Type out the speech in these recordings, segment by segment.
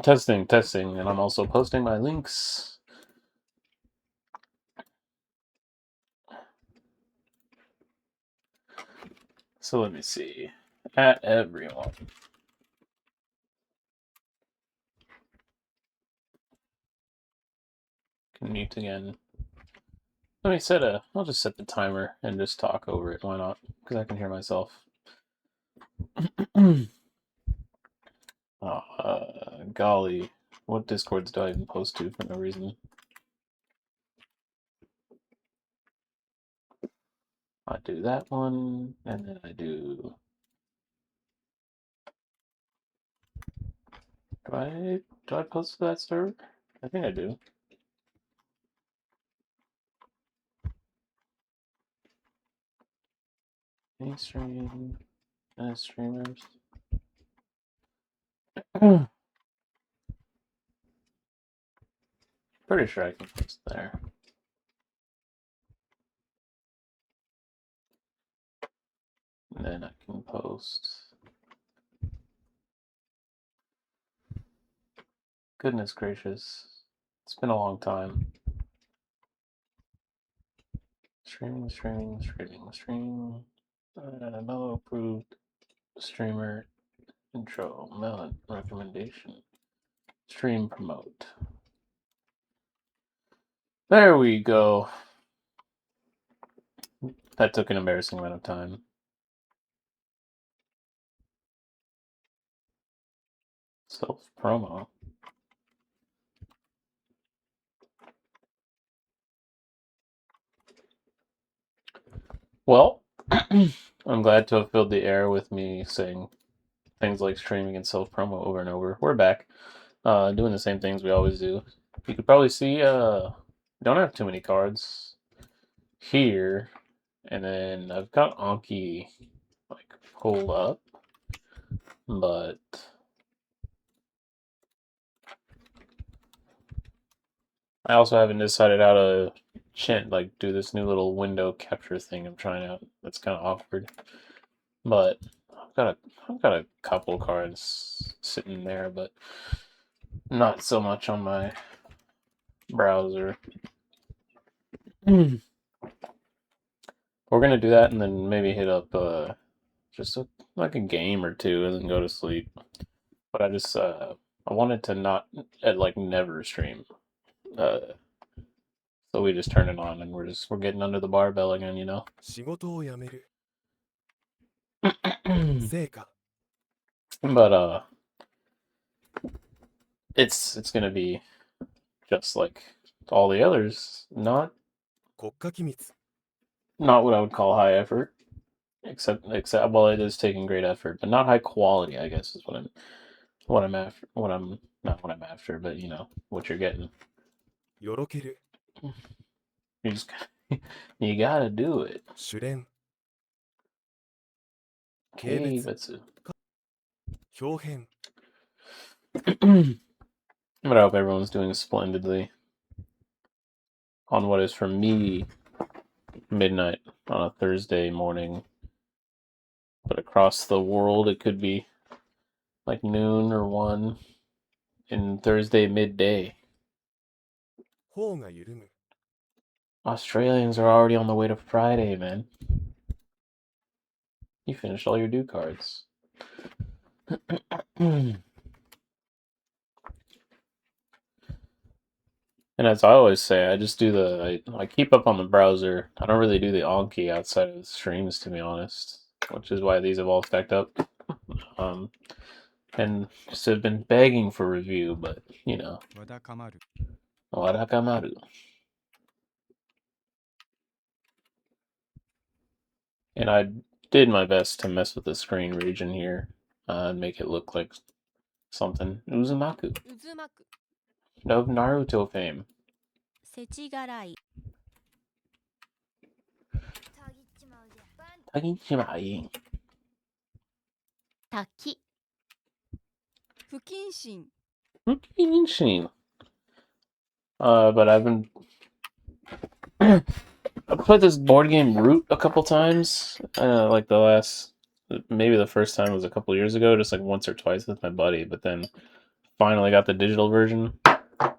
Testing, testing, and I'm also posting my links. So let me see. At everyone. Can mute again. Let me I'll just set the timer and just talk over it. Why not? Because I can hear myself. Golly. What Discords do I even post to for no reason? I do that one, and then I do... Do I post to that server? I think I do. Mainstream, streamers. Pretty sure I can post there. And then I can post. Goodness gracious. It's been a long time. Streaming. Mellow approved streamer intro. Melon recommendation. Stream promote. There we go. That took an embarrassing amount of time. Self-promo. Well, I'm glad to have filled the air with me saying things like streaming and self-promo over and over. We're back, doing the same things we always do. You could probably see, don't have too many cards here, and then I've got Anki, like, pulled up, but I also haven't decided how to do this new little window capture thing I'm trying out. That's kind of awkward, but I've got a couple cards sitting there, but not so much on my browser. We're gonna do that and then maybe hit up just like a game or two and then go to sleep. But I just I wanted to not like never stream. So we just turn it on and we're getting under the barbell again, you know. But it's gonna be just like all the others, not what I would call high effort. Except well, it is taking great effort, but not high quality, I guess is what I'm after, but you know what you're getting. You just you gotta do it. Okay, Betsu. But I hope everyone's doing splendidly on what is for me midnight on a Thursday morning. But across the world, it could be like noon or 1 in Thursday midday. Australians are already on the way to Friday, man. You finished all your due cards. And as I always say, I just do I keep up on the browser. I don't really do the Anki outside of the streams, to be honest, which is why these have all stacked up. And just have been begging for review, but you know. Wadakamaru. And I did my best to mess with the screen region here and make it look like something. Uzumaku. Of Naruto fame. Tagichimae. Taki. Fukinshin. But I've been I played this board game Root a couple times. Like maybe the first time was a couple years ago, just like once or twice with my buddy. But then finally got the digital version.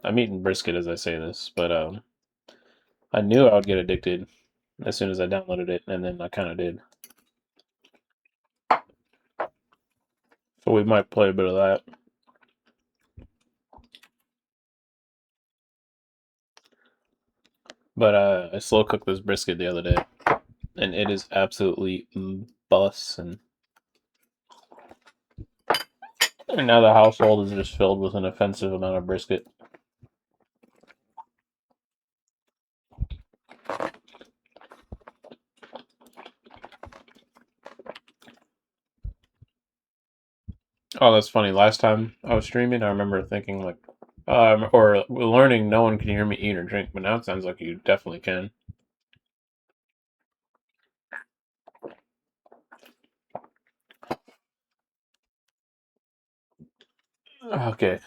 I'm eating brisket as I say this, but I knew I would get addicted as soon as I downloaded it, and then I kind of did. So we might play a bit of that. But I slow cooked this brisket the other day, and it is absolutely bussin'. And now the household is just filled with an offensive amount of brisket. Oh, that's funny. Last time I was streaming, I remember thinking like, or learning no one can hear me eat or drink, but now it sounds like you definitely can. Okay.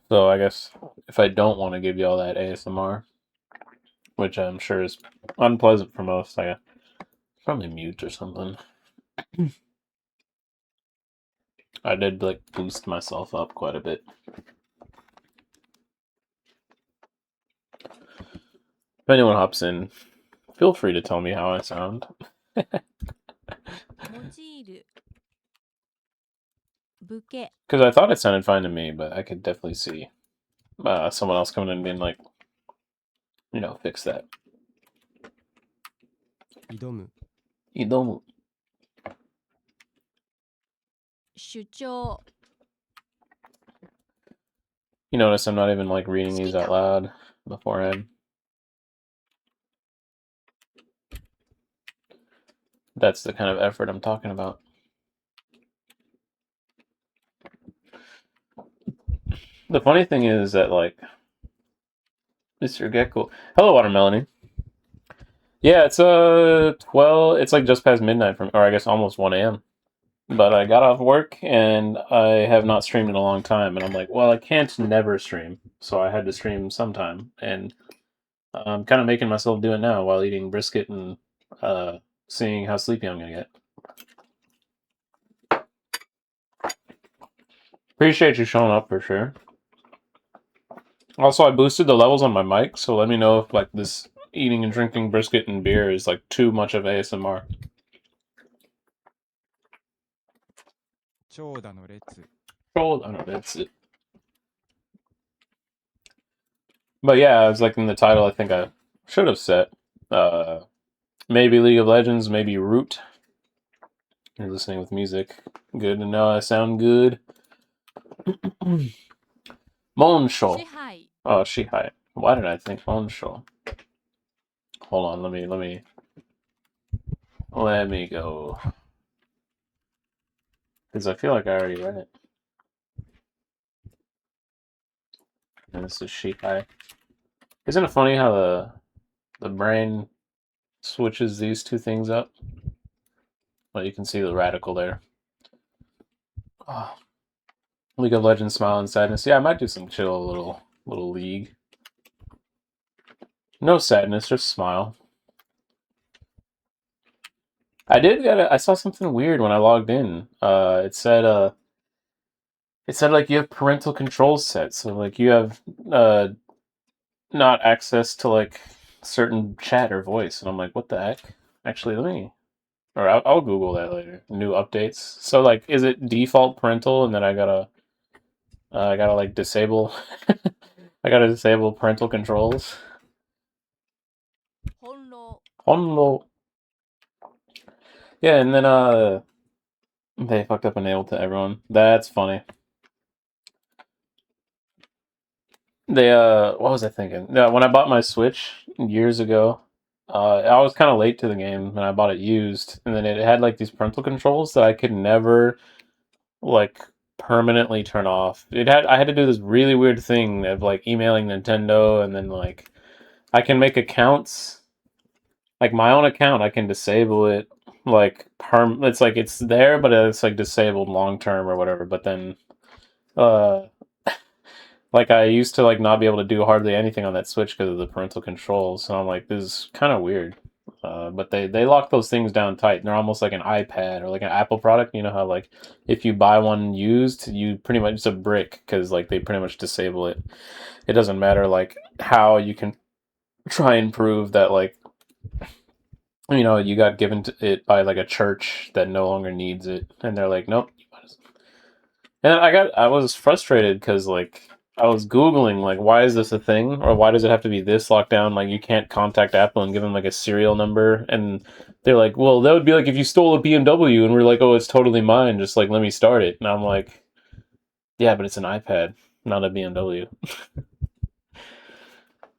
So I guess if I don't want to give you all that ASMR, which I'm sure is unpleasant for most, I probably mute or something. I did like boost myself up quite a bit. If anyone hops in, feel free to tell me how I sound. Because I thought it sounded fine to me, but I could definitely see someone else coming in and being like, fix that. 挑む Idomu. 主張 You notice I'm not even like reading these out loud beforehand. That's the kind of effort I'm talking about. The funny thing is that like Mr. Gecko. Hello, Watermelony. Yeah, it's 12. It's like just past midnight or I guess almost 1 a.m. But I got off work and I have not streamed in a long time, and I'm like, well, I can't never stream, so I had to stream sometime, and I'm kind of making myself do it now while eating brisket and seeing how sleepy I'm gonna get. Appreciate you showing up for sure. Also, I boosted the levels on my mic, so let me know if like this eating and drinking brisket and beer is like too much of ASMR. 長蛇の列 Oh, I don't know, that's it. But yeah, I was like in the title, I think I should have set maybe League of Legends, maybe Root. You're listening with music. Good to know I sound good. Monsho. 支配 Oh, Shihai. Why did I think Monsho? Hold on, let me go. Because I feel like I already read it. And this is Shihai. Isn't it funny how the brain switches these two things up? Well, you can see the radical there. Oh. League of Legends, Smile and Sadness. Yeah, I might do some chill little League. No sadness, just smile. I saw something weird when I logged in. It said like you have parental controls set, so like you have not access to like certain chat or voice, and I'm like, what the heck? Actually, I'll Google that later. New updates. So like, is it default parental, and then I gotta like disable. I gotta disable parental controls. 翻弄 Honlo. Yeah, and then they fucked up enable to everyone. That's funny. They what was I thinking? Yeah, when I bought my Switch years ago, I was kind of late to the game and I bought it used, and then it had like these parental controls that I could never like permanently turn off. I had to do this really weird thing of like emailing Nintendo, and then like I can make accounts, like my own account, I can disable it like it's like it's there, but it's like disabled long term or whatever. But then uh like I used to like not be able to do hardly anything on that Switch because of the parental controls. So I'm like, this is kind of weird. But they lock those things down tight. They're almost like an iPad or like an Apple product. You know how like if you buy one used, you pretty much it's a brick because like they pretty much disable it. It doesn't matter like how you can try and prove that like you got given to it by like a church that no longer needs it, and they're like, nope. And I was frustrated because like I was Googling like why is this a thing or why does it have to be this lockdown? Like you can't contact Apple and give them like a serial number, and they're like, well, that would be like if you stole a BMW, and we're like, oh, it's totally mine. Just like let me start it, and I'm like, yeah, but it's an iPad, not a BMW.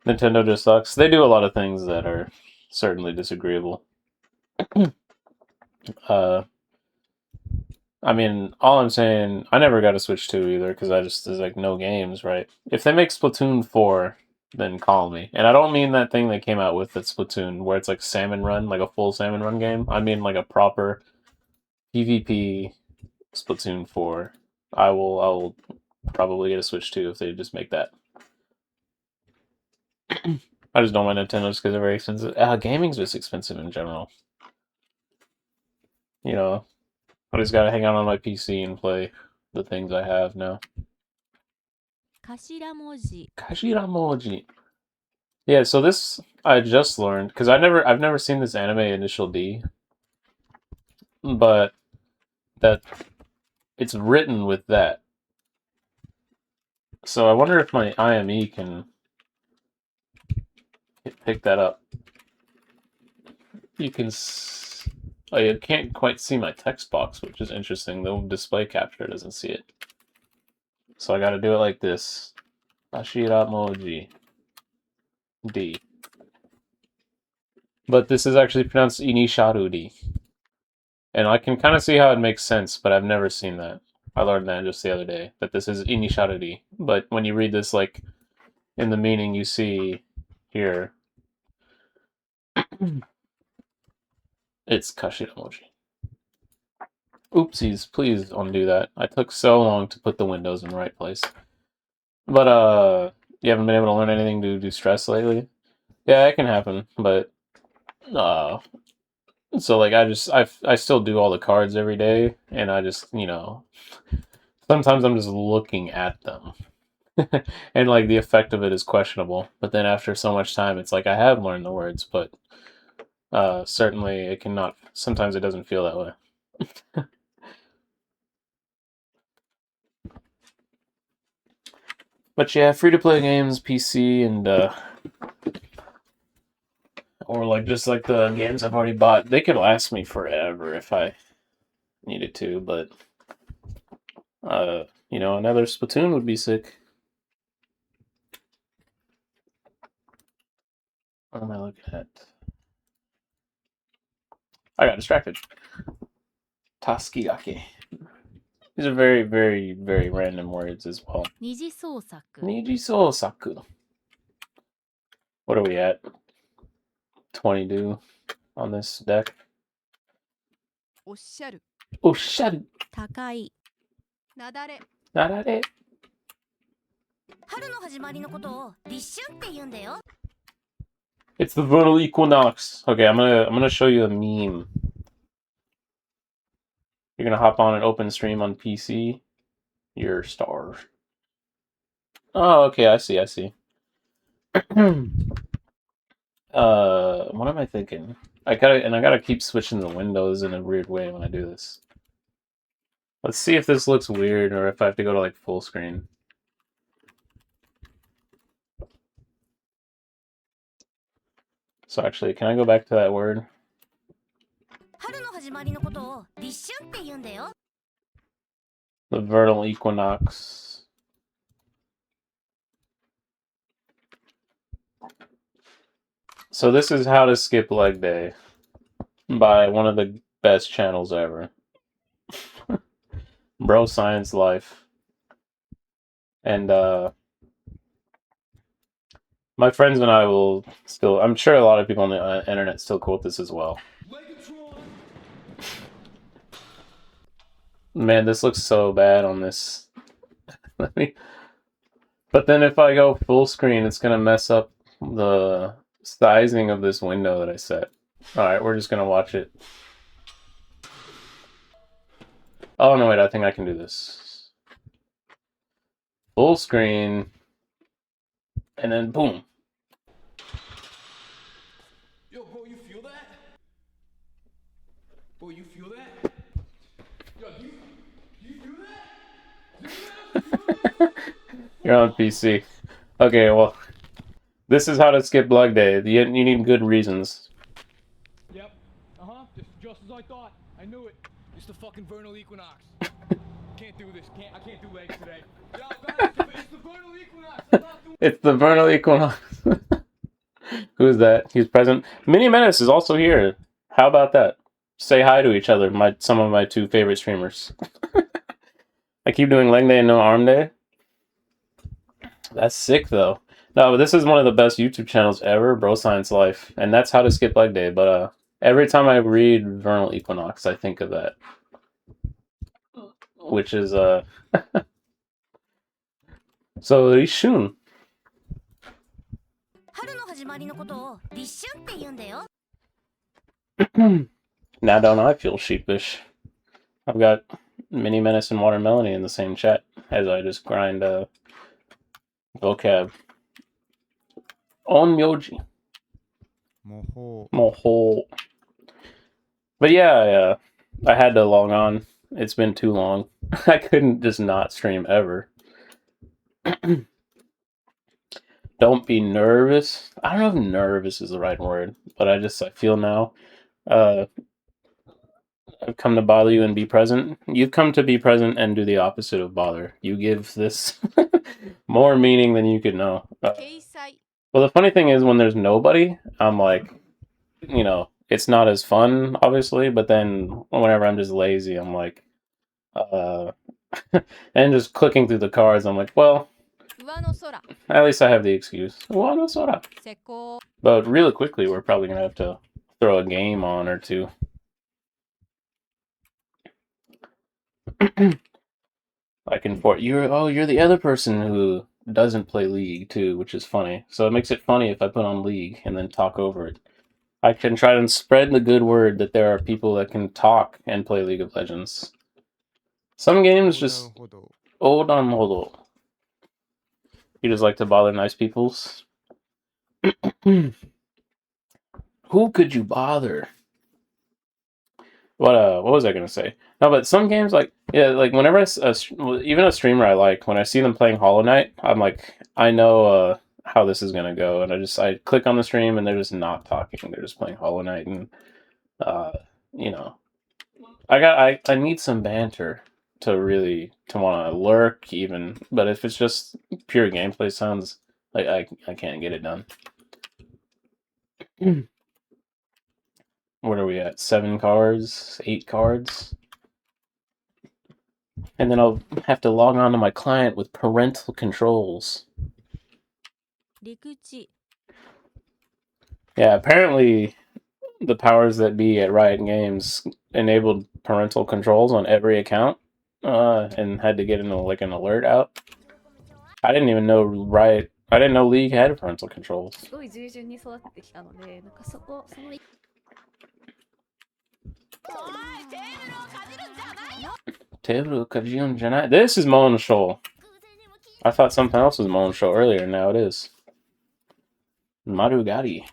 Nintendo just sucks. They do a lot of things that are certainly disagreeable. I mean, all I'm saying, I never got a Switch 2 either because there's like no games, right? If they make Splatoon 4, then call me. And I don't mean that thing they came out with at Splatoon where it's like Salmon Run, like a full Salmon Run game. I mean like a proper PvP Splatoon 4. I will probably get a Switch 2 if they just make that. I just don't want Nintendo just because they're very expensive. Gaming's just expensive in general. You know, I just gotta hang out on my PC and play the things I have now. 頭文字 Kashiramoji. Yeah, so this I just learned because I've never seen this anime Initial D, but that it's written with that. So I wonder if my IME can pick that up. You can. Oh, you can't quite see my text box, which is interesting. The display capture doesn't see it. So I got to do it like this. Kashiramoji D. But this is actually pronounced Inisharudi. And I can kind of see how it makes sense, but I've never seen that. I learned that just the other day, that this is Inisharudi. But when you read this, like, in the meaning you see here, it's Kashiramoji. Oopsies, please undo that. I took so long to put the windows in the right place. But, you haven't been able to learn anything due to stress lately? Yeah, it can happen, but, so like I still do all the cards every day, and I just sometimes I'm just looking at them, and like the effect of it is questionable. But then after so much time, it's like I have learned the words, but certainly it cannot. Sometimes it doesn't feel that way. But yeah, free to play games, PC, and or like just like the games I've already bought, they could last me forever if I needed to. But another Splatoon would be sick. What am I looking at? I got distracted. Taskigake. These are very, very, very random words as well. 二次創作 Nijisosaku. What are we at? 22 on this deck. おっしゃる Osharu. 高いなだれ Narare. 春の始まりのことを立春って言うんだよ It's the vernal equinox. Okay, I'm gonna show you a meme. You're gonna hop on an open stream on PC. You're a star. Oh, okay, I see. What am I thinking? I gotta keep switching the windows in a weird way when I do this. Let's see if this looks weird or if I have to go to like full screen. So actually, can I go back to that word? 春の始まりのことを立春って言うんだよ The vernal equinox. So this is How to Skip Leg Day by one of the best channels ever. Bro Science Life. And my friends and I will still, I'm sure a lot of people on the internet still quote this as well. Man, this looks so bad on this. But then if I go full screen, it's gonna mess up the sizing of this window that I set. Alright, we're just gonna watch it. Oh, no, wait, I think I can do this. Full screen. And then boom. Yo, bro, you feel that? Bro, you feel that? Yo, do you feel that? You're on PC. Okay, well, this is how to skip leg day. You need good reasons. Yep. Just as I thought. I knew it. It's the fucking vernal equinox. Can't do this. I can't do legs today. Yo, guys, it's the vernal equinox. I'm not doing. It's the vernal equinox. Who's that? He's present. Mini Menace is also here. How about that? Say hi to each other. Some of my two favorite streamers. I keep doing leg day and no arm day. That's sick though. No, but this is one of the best YouTube channels ever, Bro Science Life, and that's how to skip leg day. But every time I read vernal equinox, I think of that, which is so Rishun. 春の始まりのことを立春って言うんだよ。 Now don't I feel sheepish? I've got Mini Menace and Watermelony in the same chat as I just grind vocab. Onmyoji. Moho. But yeah, I had to log on. It's been too long. I couldn't just not stream ever. Don't be nervous. I don't know if nervous is the right word, but I feel now. I've come to bother you and be present. You've come to be present and do the opposite of bother. You give this more meaning than you could know. Well, the funny thing is when there's nobody, I'm like, you know, it's not as fun, obviously, but then whenever I'm just lazy, I'm like, and just clicking through the cards, I'm like, well, at least I have the excuse. But really quickly, we're probably going to have to throw a game on or two. You're the other person who doesn't play League too, which is funny. So it makes it funny if I put on League and then talk over it. I can try to spread the good word that there are people that can talk and play League of Legends. Some games just old on model. You just like to bother nice peoples. Who could you bother? What was I gonna say? No, but some games like whenever even a streamer I like, when I see them playing Hollow Knight, I'm like, I know how this is gonna go, and I click on the stream and they're just not talking, they're just playing Hollow Knight, and you know, I need some banter to really want to lurk even, but if it's just pure gameplay sounds like I can't get it done. What are we at? 7 cards? 8 cards? And then I'll have to log on to my client with parental controls. Yeah, apparently the powers that be at Riot Games enabled parental controls on every account, and had to get an alert out. I didn't even know League had parental controls. This is Moan Shoal. I thought something else was Moan Shoal earlier, now it is. Marugari.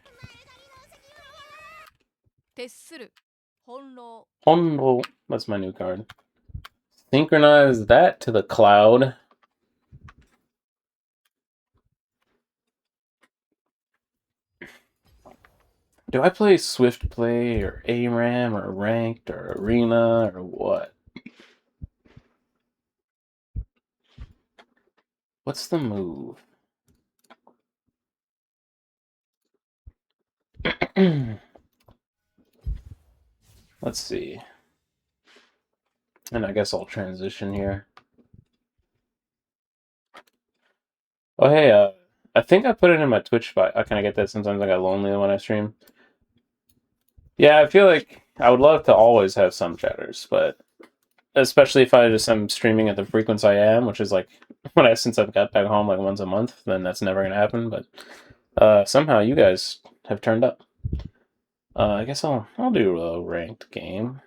Honro. That's my new card. Synchronize that to the cloud. Do I play Swift Play or ARAM or Ranked or Arena or what? What's the move? Let's see. And I guess I'll transition here. Oh, hey, I think I put it in my Twitch spot. Can I get that? Sometimes I get lonely when I stream. Yeah, I feel like I would love to always have some chatters, but especially if I'm streaming at the frequency I am, which is like since I've got back home like once a month, then that's never gonna happen. But somehow you guys have turned up. I guess I'll do a ranked game.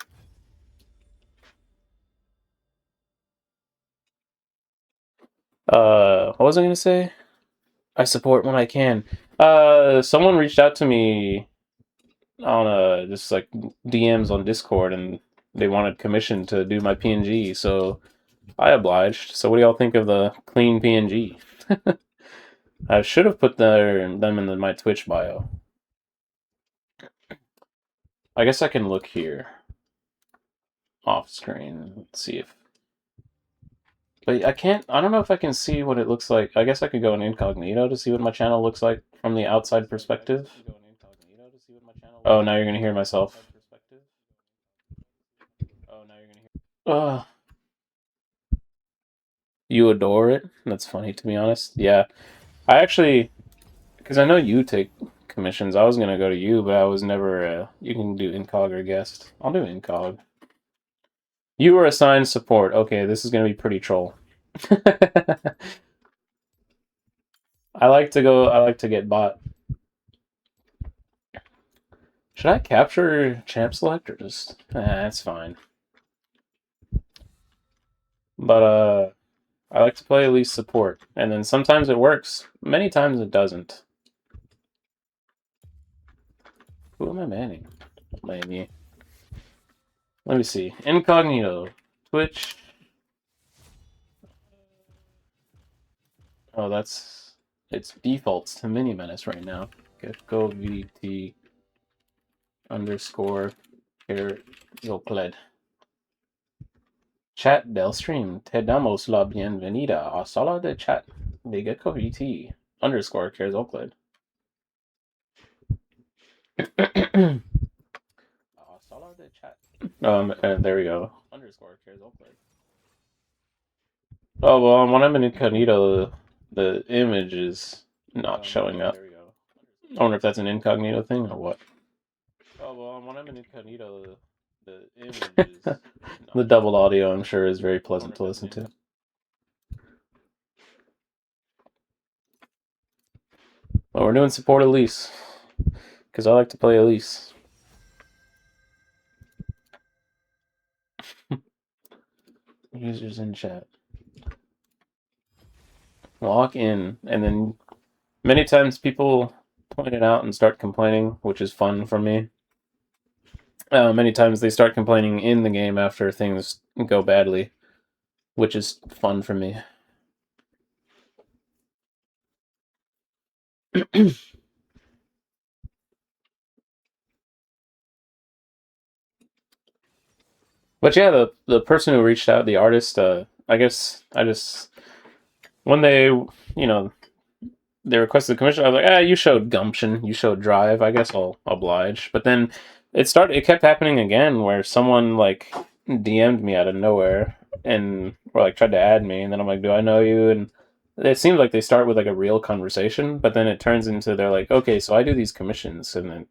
What was I gonna say? I support when I can. Someone reached out to me on just like DMs on Discord, and they wanted commission to do my PNG, so I obliged. So what do y'all think of the clean PNG? I should have put them in my Twitch bio. I guess I can look here off screen. Let's see if. But I can't. I don't know if I can see what it looks like. I guess I could go in incognito to see what my channel looks like from the outside perspective. Oh, now you're gonna hear myself. You adore it? That's funny, to be honest. Yeah. I actually, because I know you take commissions, I was going to go to you, but I was never, you can do incog or guest. I'll do incog. You were assigned support. Okay, this is going to be pretty troll. I like to get bot. Should I capture champ select or just, that's fine. But, I like to play at least support, and then sometimes it works. Many times it doesn't. Who am I manning? Maybe. Let me see. Incognito. Twitch. Oh, it's defaults to Mini Menace right now. Go VT underscore Yokled. Chat del stream. Te damos la bienvenida a sala de chat de Gecko VT underscore Okled. Sala de chat. There we go. Underscore Okled. Oh, well, when I'm in incognito, the image is not showing up. I wonder if that's an incognito thing or what. Oh, well, when I'm in incognito, the image is... The doubled audio, I'm sure, is very pleasant to listen to. Well, we're doing support Elise, because I like to play Elise. Users in chat. Walk in, and then many times people point it out and start complaining, which is fun for me. Many times they start complaining in the game after things go badly, which is fun for me. But yeah, the person who reached out, the artist, I guess I just when they they requested the commission, I was like, you showed gumption, you showed drive. I guess I'll oblige. But then it kept happening again, where someone like DM'd me out of nowhere and or like tried to add me, and then I'm like, do I know you? And it seems like they start with like a real conversation, but then it turns into they're like, okay, so I do these commissions, and then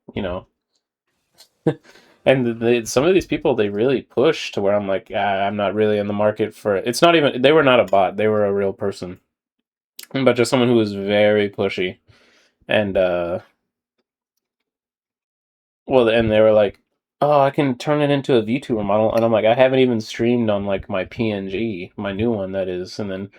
and some of these people they really push to where I'm like, I'm not really in the market for it. It's not even they were not a bot, they were a real person. But just someone who was very pushy. And and they were like, oh, I can turn it into a VTuber model, and I'm like, I haven't even streamed on like my PNG, my new one that is, and then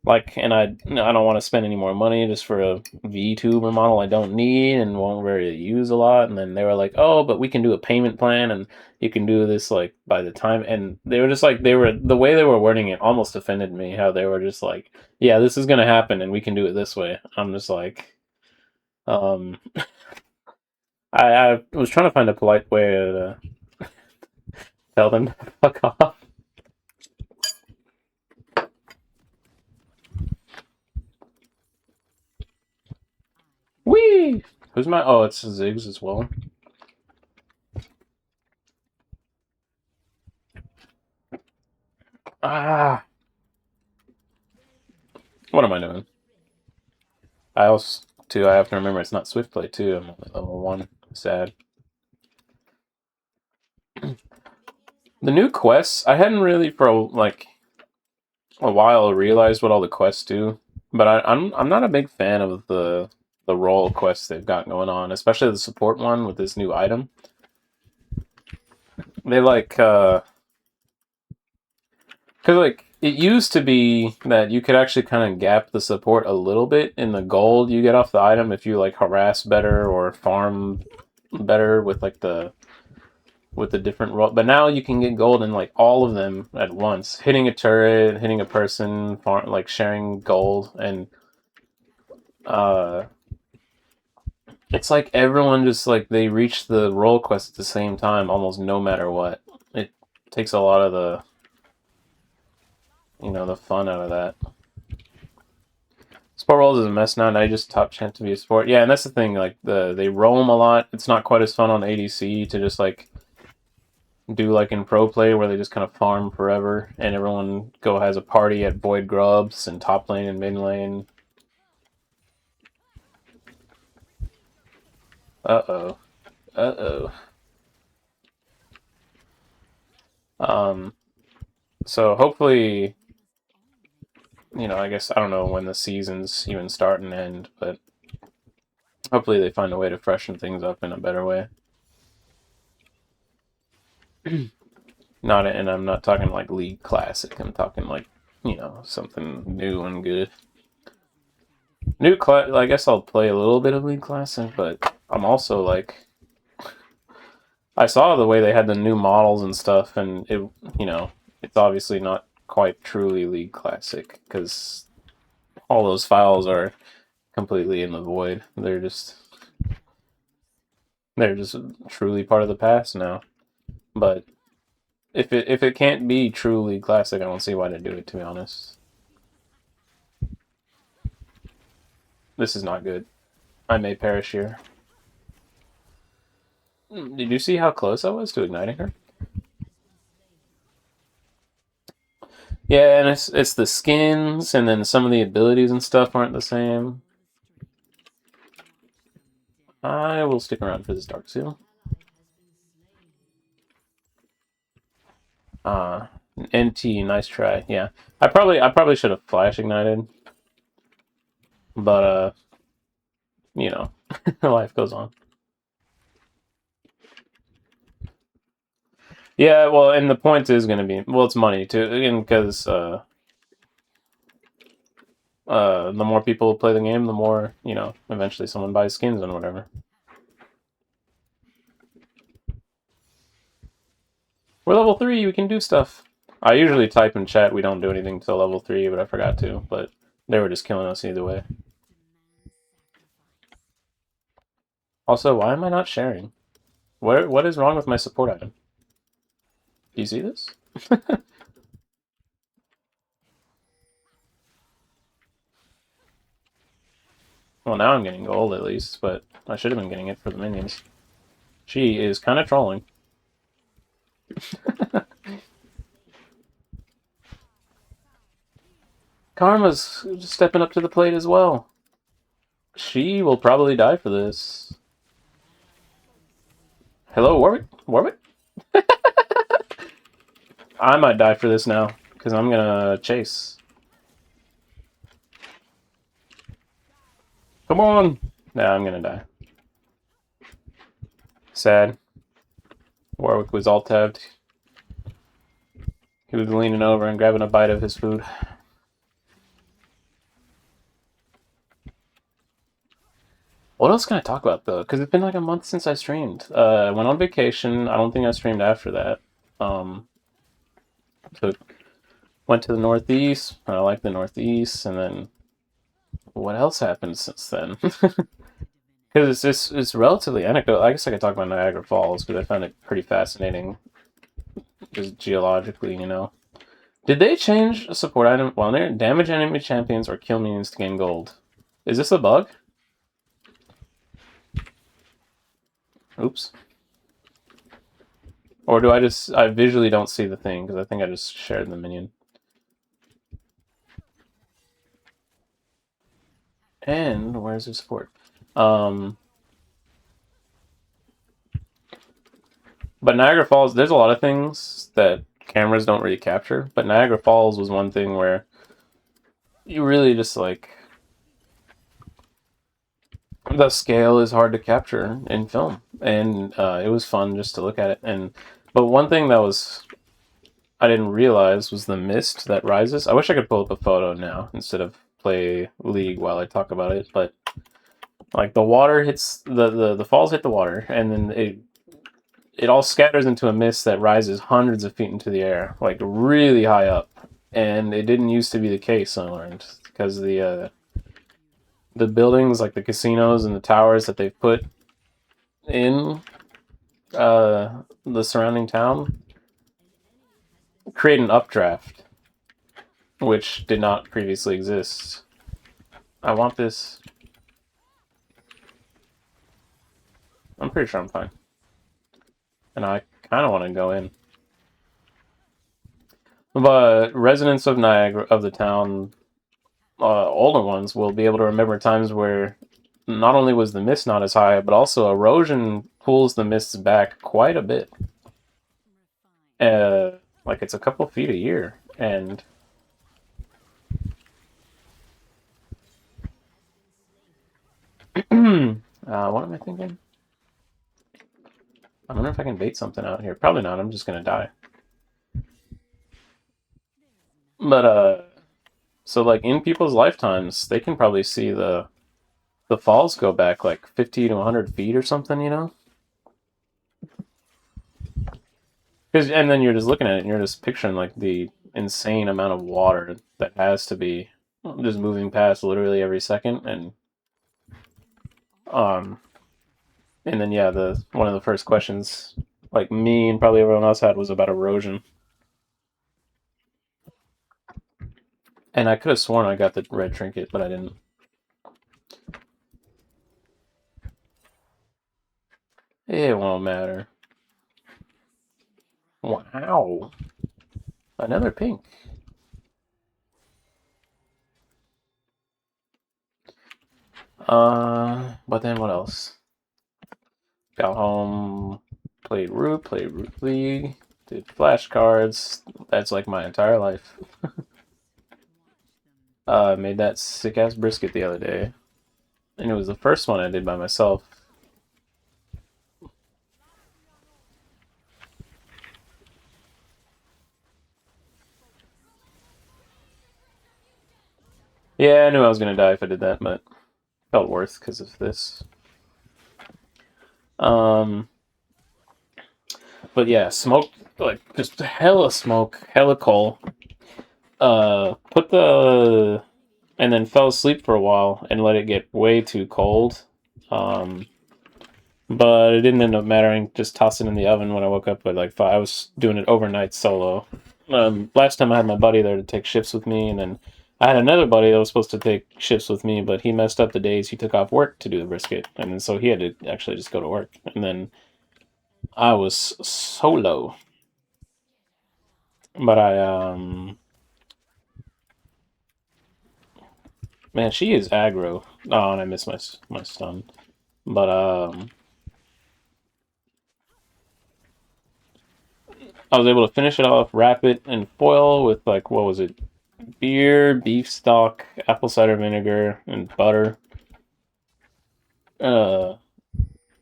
like, and I don't want to spend any more money just for a VTuber model I don't need and won't really use a lot. And then they were like, oh, but we can do a payment plan, and you can do this like by the time. And they were just like, the way they were wording it almost offended me. How they were just like, yeah, this is gonna happen, and we can do it this way. I'm just like, I was trying to find a polite way to tell them to fuck off. Whee! Who's my... Oh, it's Ziggs as well. Ah! What am I doing? I also... Too, I have to remember it's not Swift Play, too. I'm only level 1. Sad. The new quests, I hadn't really for like a while realized what all the quests do, but I'm not a big fan of the role quests they've got going on, especially the support one with this new item. They like, because like it used to be that you could actually kind of gap the support a little bit in the gold you get off the item if you like harass better or farm better with like the different role. But now you can get gold in like all of them at once, hitting a turret, hitting a person, like sharing gold, and it's like everyone just like they reach the role quest at the same time almost no matter what. It takes a lot of the the fun out of that. Sport roles is a mess now. Now you just top chant to be a sport. Yeah, and that's the thing. Like they roam a lot. It's not quite as fun on ADC to just like do like in pro play where they just kind of farm forever and everyone has a party at Void Grubs and top lane and mid lane. Uh-oh. So hopefully, I guess I don't know when the seasons even start and end, but hopefully they find a way to freshen things up in a better way. And I'm not talking like League Classic. I'm talking like, something new and good. I guess I'll play a little bit of League Classic, but I'm also like, I saw the way they had the new models and stuff, and it, it's obviously not quite truly League Classic because all those files are completely in the void. They're just truly part of the past now. But if it can't be truly classic, I don't see why they do it, to be honest. This is not good. I may perish here. Did you see how close I was to igniting her? Yeah, and it's the skins, and then some of the abilities and stuff aren't the same. I will stick around for this Dark Seal. NT, nice try. Yeah, I probably should have flash ignited, but life goes on. Yeah, well, and the point is going to be, well, it's money too, again, because the more people play the game, the more eventually someone buys skins and whatever. We're level 3, we can do stuff. I usually type in chat we don't do anything till level 3, but I forgot to. But they were just killing us either way. Also, why am I not sharing? What is wrong with my support item? Do you see this? Well, now I'm getting gold at least, but I should have been getting it for the minions. She is kind of trolling. Karma's stepping up to the plate as well. She will probably die for this. Hello, Warwick? Warwick? I might die for this now, because I'm gonna chase. Come on! Nah, I'm gonna die. Sad. Warwick was alt-tabbed. He was leaning over and grabbing a bite of his food. What else can I talk about, though? Because it's been like a month since I streamed. I went on vacation. I don't think I streamed after that. Went to the Northeast. I like the Northeast. And then what else happened since then? Because it's relatively anecdotal. I guess I could talk about Niagara Falls because I found it pretty fascinating, just geologically, Did they change a support item? Well, they're damage enemy champions or kill minions to gain gold. Is this a bug? Oops. Or do I visually don't see the thing because I think I just shared the minion. And where's the support? But Niagara Falls, there's a lot of things that cameras don't really capture, but Niagara Falls was one thing where you really just like, the scale is hard to capture in film, and it was fun just to look at it. And But one thing that I didn't realize was the mist that rises. I wish I could pull up a photo now instead of play League while I talk about it, but like the water hits the falls hit the water, and then it all scatters into a mist that rises hundreds of feet into the air, like really high up. And it didn't used to be the case, I learned, because the buildings, like the casinos and the towers that they've put in the surrounding town, create an updraft, which did not previously exist. I want this. I'm pretty sure I'm fine. And I kind of want to go in. But residents of Niagara, of the town, older ones, will be able to remember times where not only was the mist not as high, but also erosion pulls the mists back quite a bit. Like it's a couple feet a year, and what am I thinking? I wonder if I can bait something out here. Probably not. I'm just gonna die. But so like in people's lifetimes, they can probably see the falls go back like 50 to 100 feet or something, you know? And then you're just looking at it and you're just picturing like the insane amount of water that has to be just moving past literally every second. And then yeah, one of the first questions like me and probably everyone else had was about erosion. And I could have sworn I got the red trinket, but I didn't. It won't matter. Wow. Another pink. But then what else? Got home, played Root League, did flashcards. That's like my entire life. Made that sick ass brisket the other day. And it was the first one I did by myself. Yeah, I knew I was gonna die if I did that, but felt worth because of this. But yeah, smoke, like just hella smoke, hella coal. And then fell asleep for a while and let it get way too cold. But it didn't end up mattering. Just tossed it in the oven when I woke up at like 5. I was doing it overnight solo. Last time I had my buddy there to take shifts with me, and then I had another buddy that was supposed to take shifts with me, but he messed up the days he took off work to do the brisket, and then so he had to actually just go to work. And then I was solo. But man, she is aggro. Oh, and I missed my stun. But I was able to finish it off, wrap it in foil with like, what was it? Beer, beef stock, apple cider vinegar, and butter.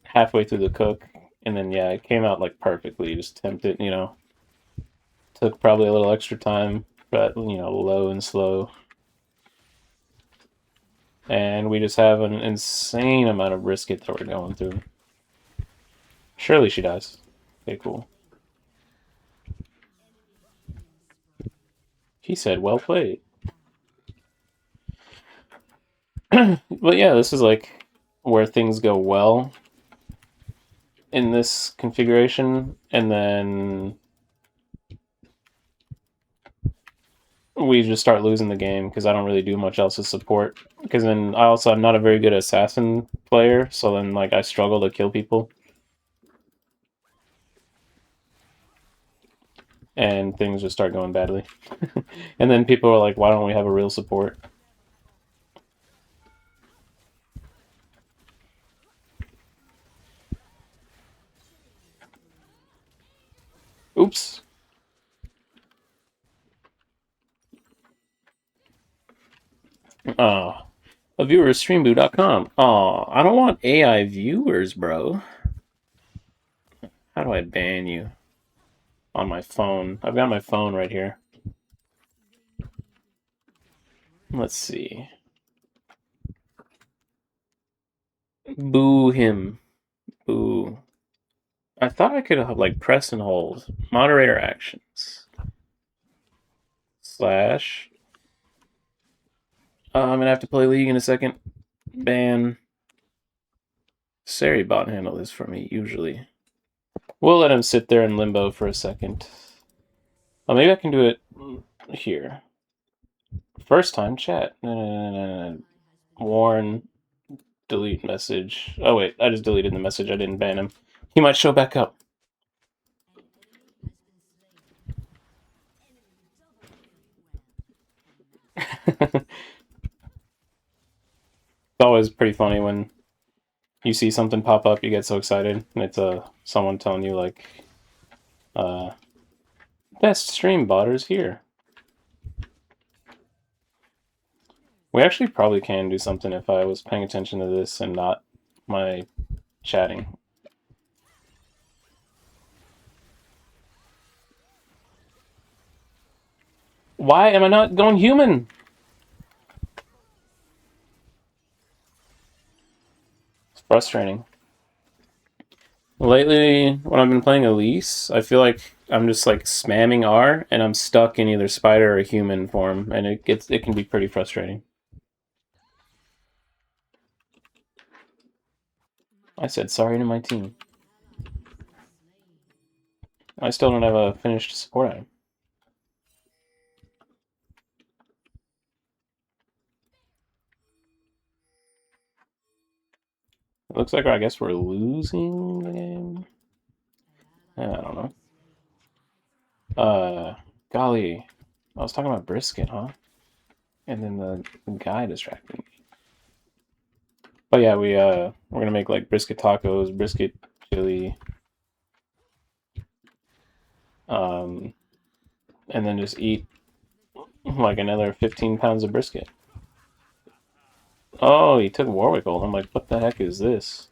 Halfway through the cook, and then yeah, it came out like perfectly. You just temped it, you know. Took probably a little extra time, but you know, low and slow. And we just have an insane amount of brisket that we're going through. Surely she dies. Okay, cool. He said, well played. But yeah, this is like where things go well in this configuration, and then we just start losing the game because I don't really do much else to support. Because then I'm not a very good assassin player, so then like I struggle to kill people. And things just start going badly. And then people are like, why don't we have a real support? Oops. Oh, a viewer is streamboo.com. Oh, I don't want AI viewers, bro. How do I ban you? on my phone. I've got my phone right here. Let's see. Boo him. Boo. I thought I could have like press and hold. Moderator actions. Slash. I'm gonna have to play League in a second. Ban. Sari bot handle this for me, usually. We'll let him sit there in limbo for a second. Oh, maybe I can do it here. First time chat. Warn. Delete message. Oh wait, I just deleted the message. I didn't ban him. He might show back up. It's always pretty funny when you see something pop up, you get so excited, and it's someone telling you like, best stream botters here. We actually probably can do something if I was paying attention to this and not my chatting. Why am I not going human? It's frustrating. Lately, when I've been playing Elise, I feel like I'm just like spamming R and I'm stuck in either spider or human form, and it can be pretty frustrating. I said sorry to my team. I still don't have a finished support item. It looks like I guess we're losing the game. I don't know. Golly, I was talking about brisket, huh? And then the guy distracted me. But yeah, we're gonna make like brisket tacos, brisket chili, and then just eat like another 15 pounds of brisket. Oh, he took Warwick Gold. I'm like, what the heck is this?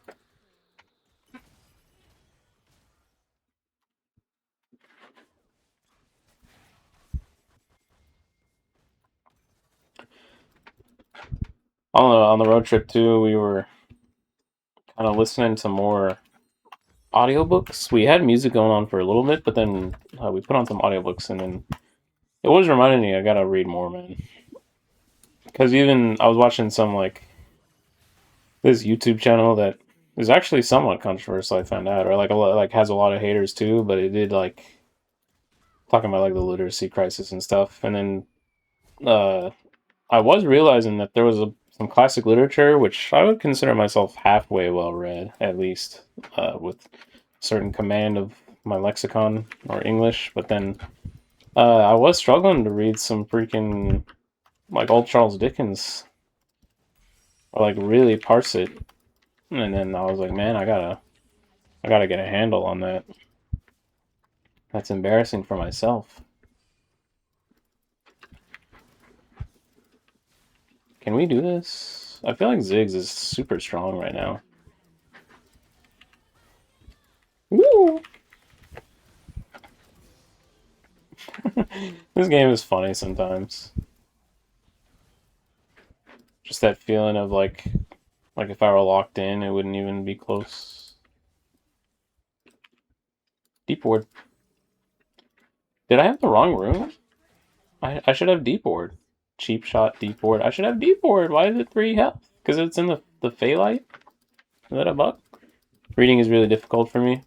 On the road trip too, we were kind of listening to more audiobooks. We had music going on for a little bit, but then we put on some audiobooks, and then it was reminding me I gotta read more, man. Because even I was watching some like this YouTube channel that is actually somewhat controversial. I found out, or like has a lot of haters too. But it did like talking about like the literacy crisis and stuff, and then I was realizing that there was some classic literature which I would consider myself halfway well read, at least with certain command of my lexicon or English. But then I was struggling to read some freaking like old Charles Dickens, or like really parse it. And then I was like, man, I gotta get a handle on that. That's embarrassing for myself. Can we do this? I feel like Ziggs is super strong right now. Woo! This game is funny sometimes. Just that feeling of like if I were locked in, it wouldn't even be close. Deep ward. Did I have the wrong room? I should have deep ward. Cheap shot, deep ward. I should have deep ward. Why is it 3 health? Because it's in the Phaelite? Is that a bug? Reading is really difficult for me.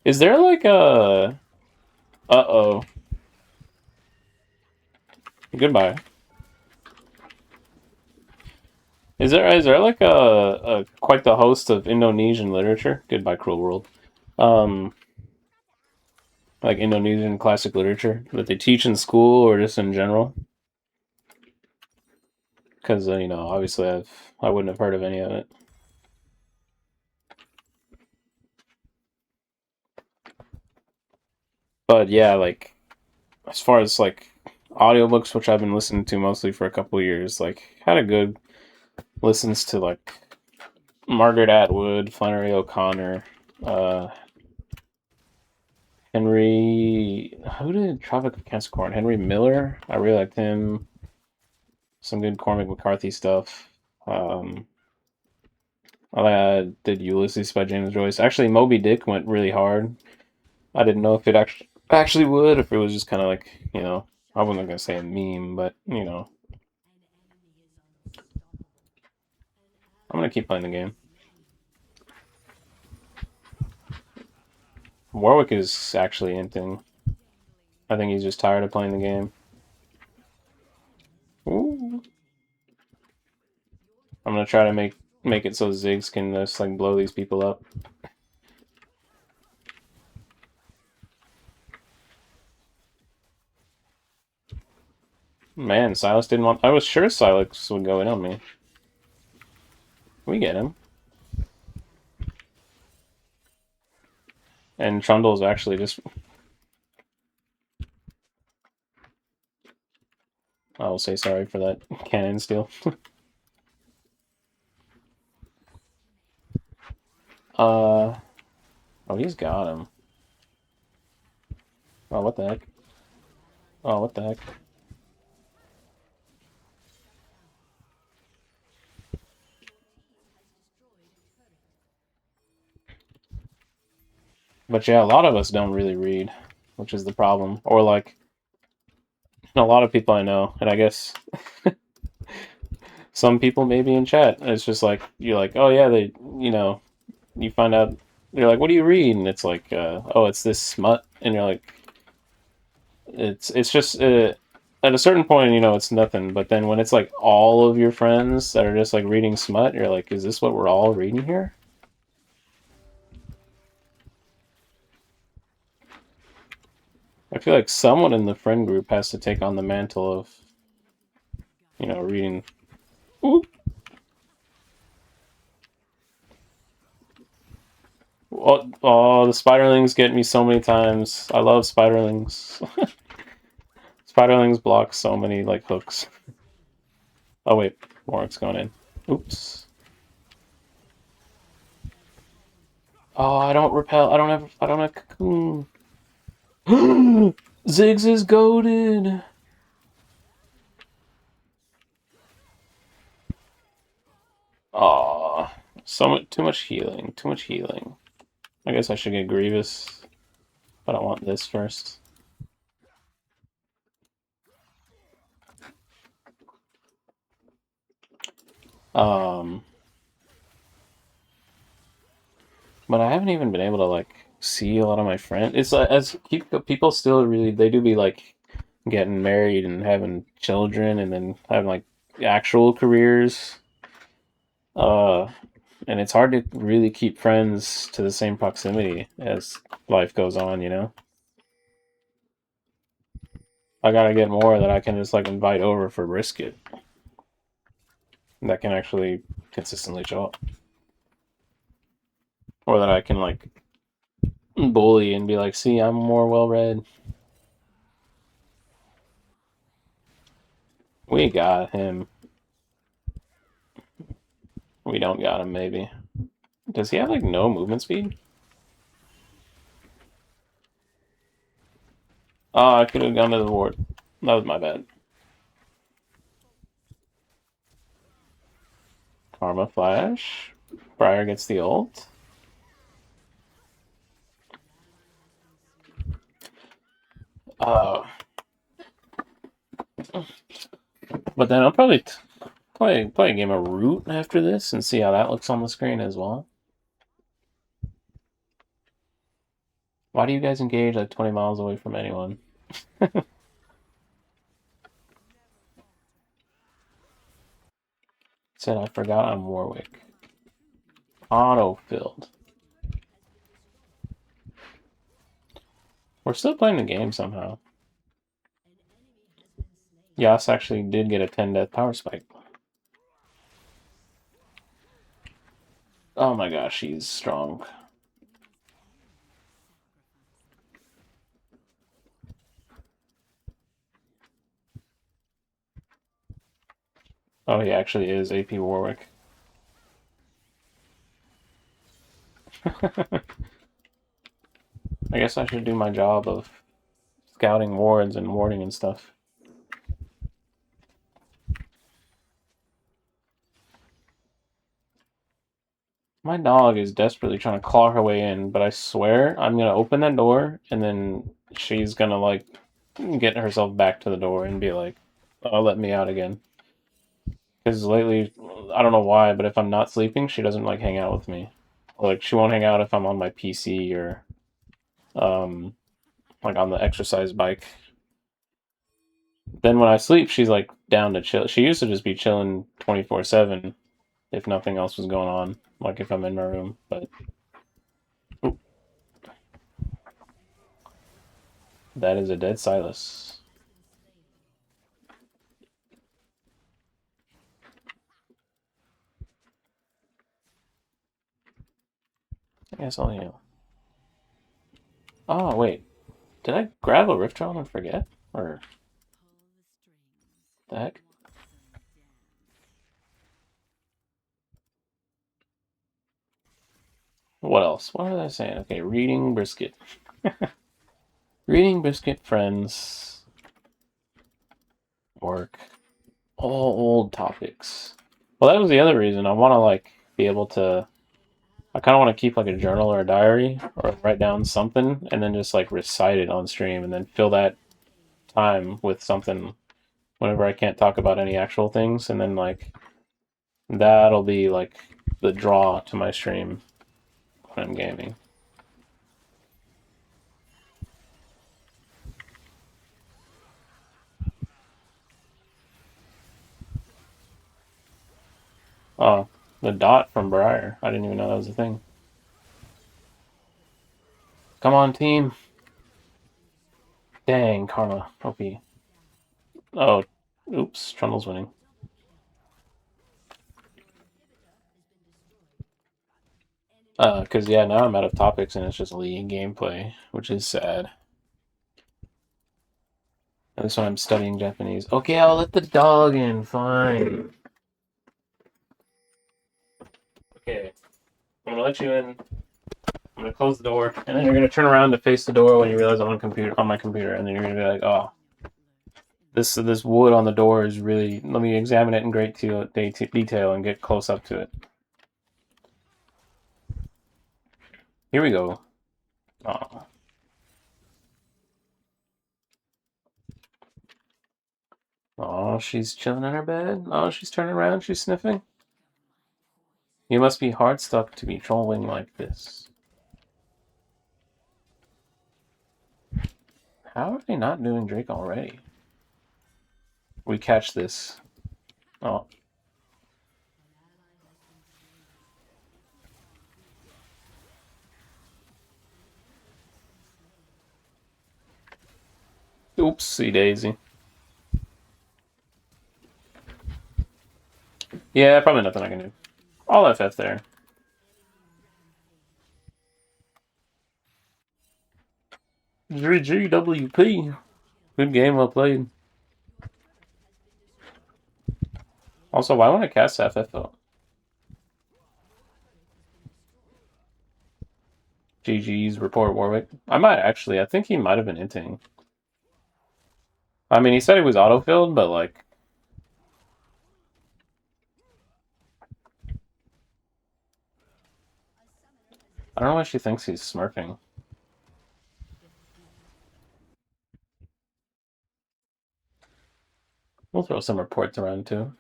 Is there like a... Uh-oh. Goodbye. Is there like a quite the host of Indonesian literature? Goodbye, cruel world. Like Indonesian classic literature that they teach in school or just in general. Because you know, obviously I wouldn't have heard of any of it. But yeah, like as far as like audiobooks, which I've been listening to mostly for a couple of years, like had a good listens to like Margaret Atwood, Flannery O'Connor, Henry, who did Tropic of Capricorn? Henry Miller. I really liked him. Some good Cormac McCarthy stuff. I did Ulysses by James Joyce. Actually, Moby Dick went really hard. I didn't know if it actually would, if it was just kind of like, you know, I wasn't gonna say a meme, but you know, I'm gonna keep playing the game. Warwick is actually inting. I think he's just tired of playing the game. Ooh. I'm gonna try to make it so Ziggs can just like blow these people up. Man, Silas didn't want. I was sure Silas would go in on me. We get him. And Trundle's actually just. I will say sorry for that cannon steal. Oh, he's got him. Oh, what the heck? Oh, what the heck? But yeah, a lot of us don't really read, which is the problem. Or like, a lot of people I know, and I guess some people maybe in chat, it's just like, you're like, oh yeah, they, you know, you find out, they're like, what do you read? And it's like, oh, it's this smut. And you're like, it's just, at a certain point, you know, it's nothing. But then when it's like all of your friends that are just like reading smut, you're like, is this what we're all reading here? I feel like someone in the friend group has to take on the mantle of, you know, reading. Ooh. Oh, the spiderlings get me so many times. I love spiderlings. Spiderlings block so many like hooks. Oh wait, Warwick's going in. Oops. Oh, I don't repel. I don't have cocoon. Ziggs is goaded. Aw, so much, too much healing. Too much healing. I guess I should get Grievous, but I want this first. But I haven't even been able to like see a lot of my friends. It's as people still really they do be like getting married and having children and then having like actual careers. And it's hard to really keep friends to the same proximity as life goes on, you know? I gotta get more that I can just like invite over for brisket. That can actually consistently show up. Or that I can like bully and be like, see, I'm more well read. We got him. We don't got him, maybe. Does he have like no movement speed? Oh, I could have gone to the ward. That was my bad. Karma Flash. Briar gets the ult. But then I'll probably play a game of Root after this and see how that looks on the screen as well. Why do you guys engage like 20 miles away from anyone? Said I forgot I'm Warwick. Auto-filled. We're still playing the game somehow. Yas actually did get a 10 death power spike. Oh my gosh, he's strong. Oh, he actually is AP Warwick. I guess I should do my job of scouting wards and warding and stuff. My dog is desperately trying to claw her way in, but I swear I'm gonna open that door and then she's gonna like get herself back to the door and be like, "Oh, let me out again." Because lately, I don't know why, but if I'm not sleeping, she doesn't like hang out with me. Like she won't hang out if I'm on my PC or like on the exercise bike. Then when I sleep, she's like down to chill. She used to just be chilling 24/7 if nothing else was going on, like if I'm in my room. But ooh, that is a dead Silas. I guess I'll heal. Oh wait, did I grab a Rift Drill and forget? Or the heck? What else? What was I saying? Okay, reading brisket. Reading brisket, friends. Work. All old topics. Well, that was the other reason. I want to like be able to. I kind of want to keep like a journal or a diary or write down something and then just like recite it on stream and then fill that time with something whenever I can't talk about any actual things, and then like that'll be like the draw to my stream when I'm gaming. Oh, the dot from Briar. I didn't even know that was a thing. Come on, team. Dang, Karma. OP. Oh, oops. Trundle's winning. Because, yeah, now I'm out of topics and it's just League gameplay, which is sad. At least when I'm studying Japanese. Okay, I'll let the dog in. Fine. Okay. I'm gonna let you in. I'm gonna close the door, and then you're gonna turn around to face the door when you realize I'm on my computer, and then you're gonna be like, "Oh, this wood on the door is really." Let me examine it in great detail and get close up to it. Here we go. Oh. Oh, she's chilling in her bed. Oh, she's turning around. She's sniffing. You must be hard stuck to be trolling like this. How are they not doing Drake already? We catch this. Oh. Oopsie daisy. Yeah, probably nothing I can do. I'll FF there. GGWP. Good game, well played. Also, why won't I cast FFO? GG's report Warwick. I think he might have been inting. I mean, he said he was autofilled, but like. I don't know why she thinks he's smurfing. We'll throw some reports around too.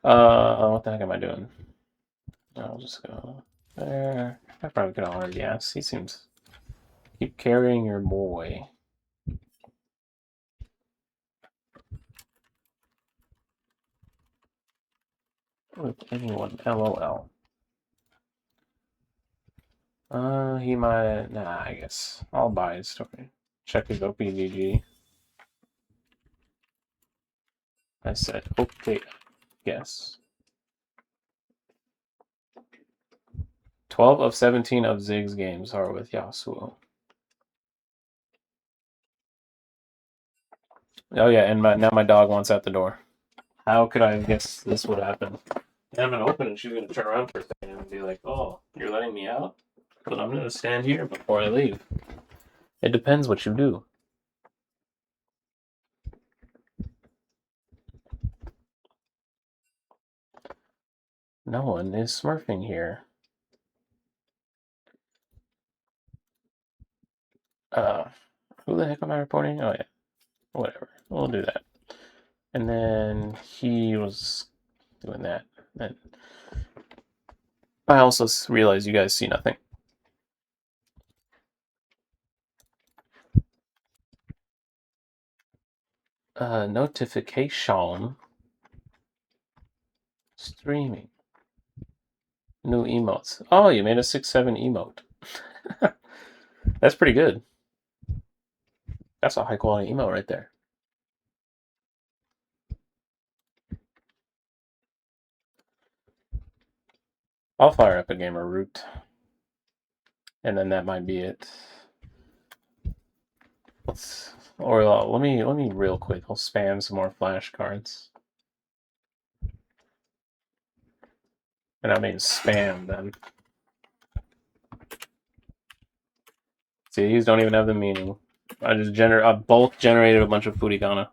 What the heck am I doing? I'll just go there. I probably could have already asked. He seems. Keep carrying your boy. With anyone, LOL. He might. Nah, I guess I'll buy his story. Check his OPGG. I said, okay, yes. 12 of 17 of Zig's games are with Yasuo. Oh yeah, and now my dog wants out the door. How could I have guessed this would happen? I'm gonna open and she's gonna turn around for a second and be like, "Oh, you're letting me out?" But I'm gonna stand here before I leave. It depends what you do. No one is smurfing here. Who the heck am I reporting? Oh yeah, whatever. We'll do that. And then he was doing that. And I also realize you guys see nothing. Notification. Streaming. New emotes. Oh, you made a 6-7 emote. That's pretty good. That's a high quality emote right there. I'll fire up a gamer root. And then that might be it. Let me real quick. I'll spam some more flashcards. And I mean spam them. See, these don't even have the meaning. I bulk generated a bunch of furigana.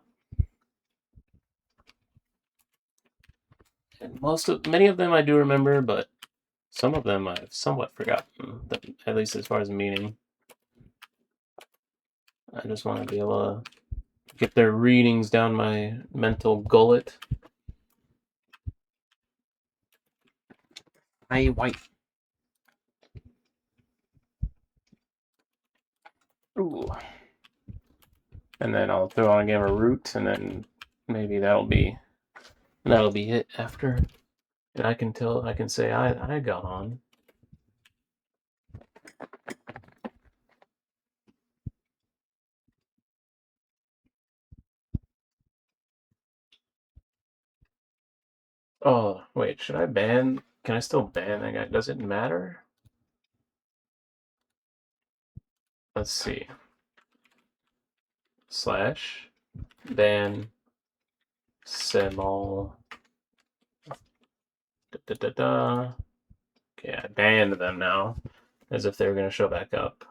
And many of them I do remember, but some of them I've somewhat forgotten, at least as far as meaning. I just want to be able to get their readings down my mental gullet. Hey, white. Ooh. And then I'll throw on a gamer root, and then maybe that'll be it after. And I can say I got on. Oh, wait, should I ban? Can I still ban that guy? Does it matter? Let's see. / ban semol. Okay, I banned them now, as if they were going to show back up.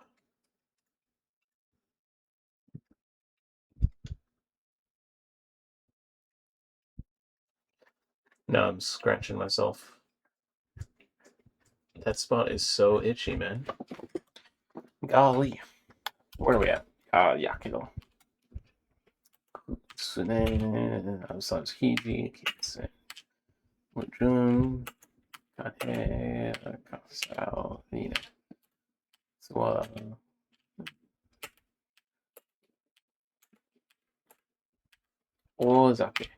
Now I'm scratching myself. That spot is so itchy, man. Golly. Where are we at? Yakido. Kutsune. Hiji. Kitsen. Mujun. Kane. Kasao. Nina. Suwa. Ozake.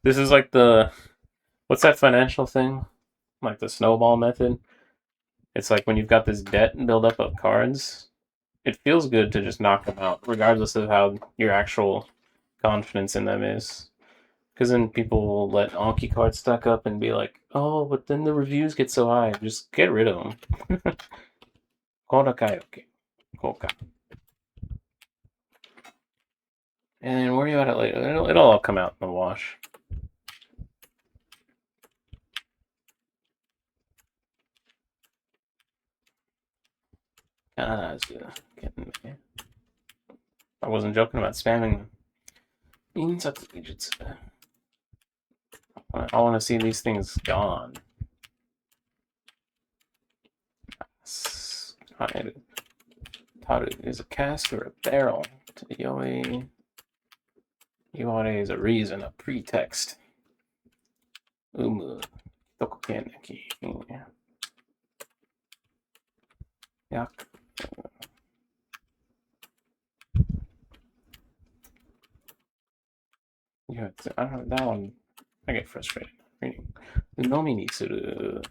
This is like what's that financial thing? Like the snowball method? It's like when you've got this debt buildup of cards, it feels good to just knock them out, regardless of how your actual confidence in them is. Because then people will let Anki cards stack up and be like, oh, but then the reviews get so high. Just get rid of them. Kodakai, okay. Koka. And worry about it later. It'll all come out in the wash. I wasn't joking about spamming them. I want to see these things gone. Taru is a cask or a barrel. Yoi. Iware is a reason, a pretext. Umu. Tokokeneki. Yak. Yeah, I don't know, that one, I get frustrated reading. Nomi ni suru.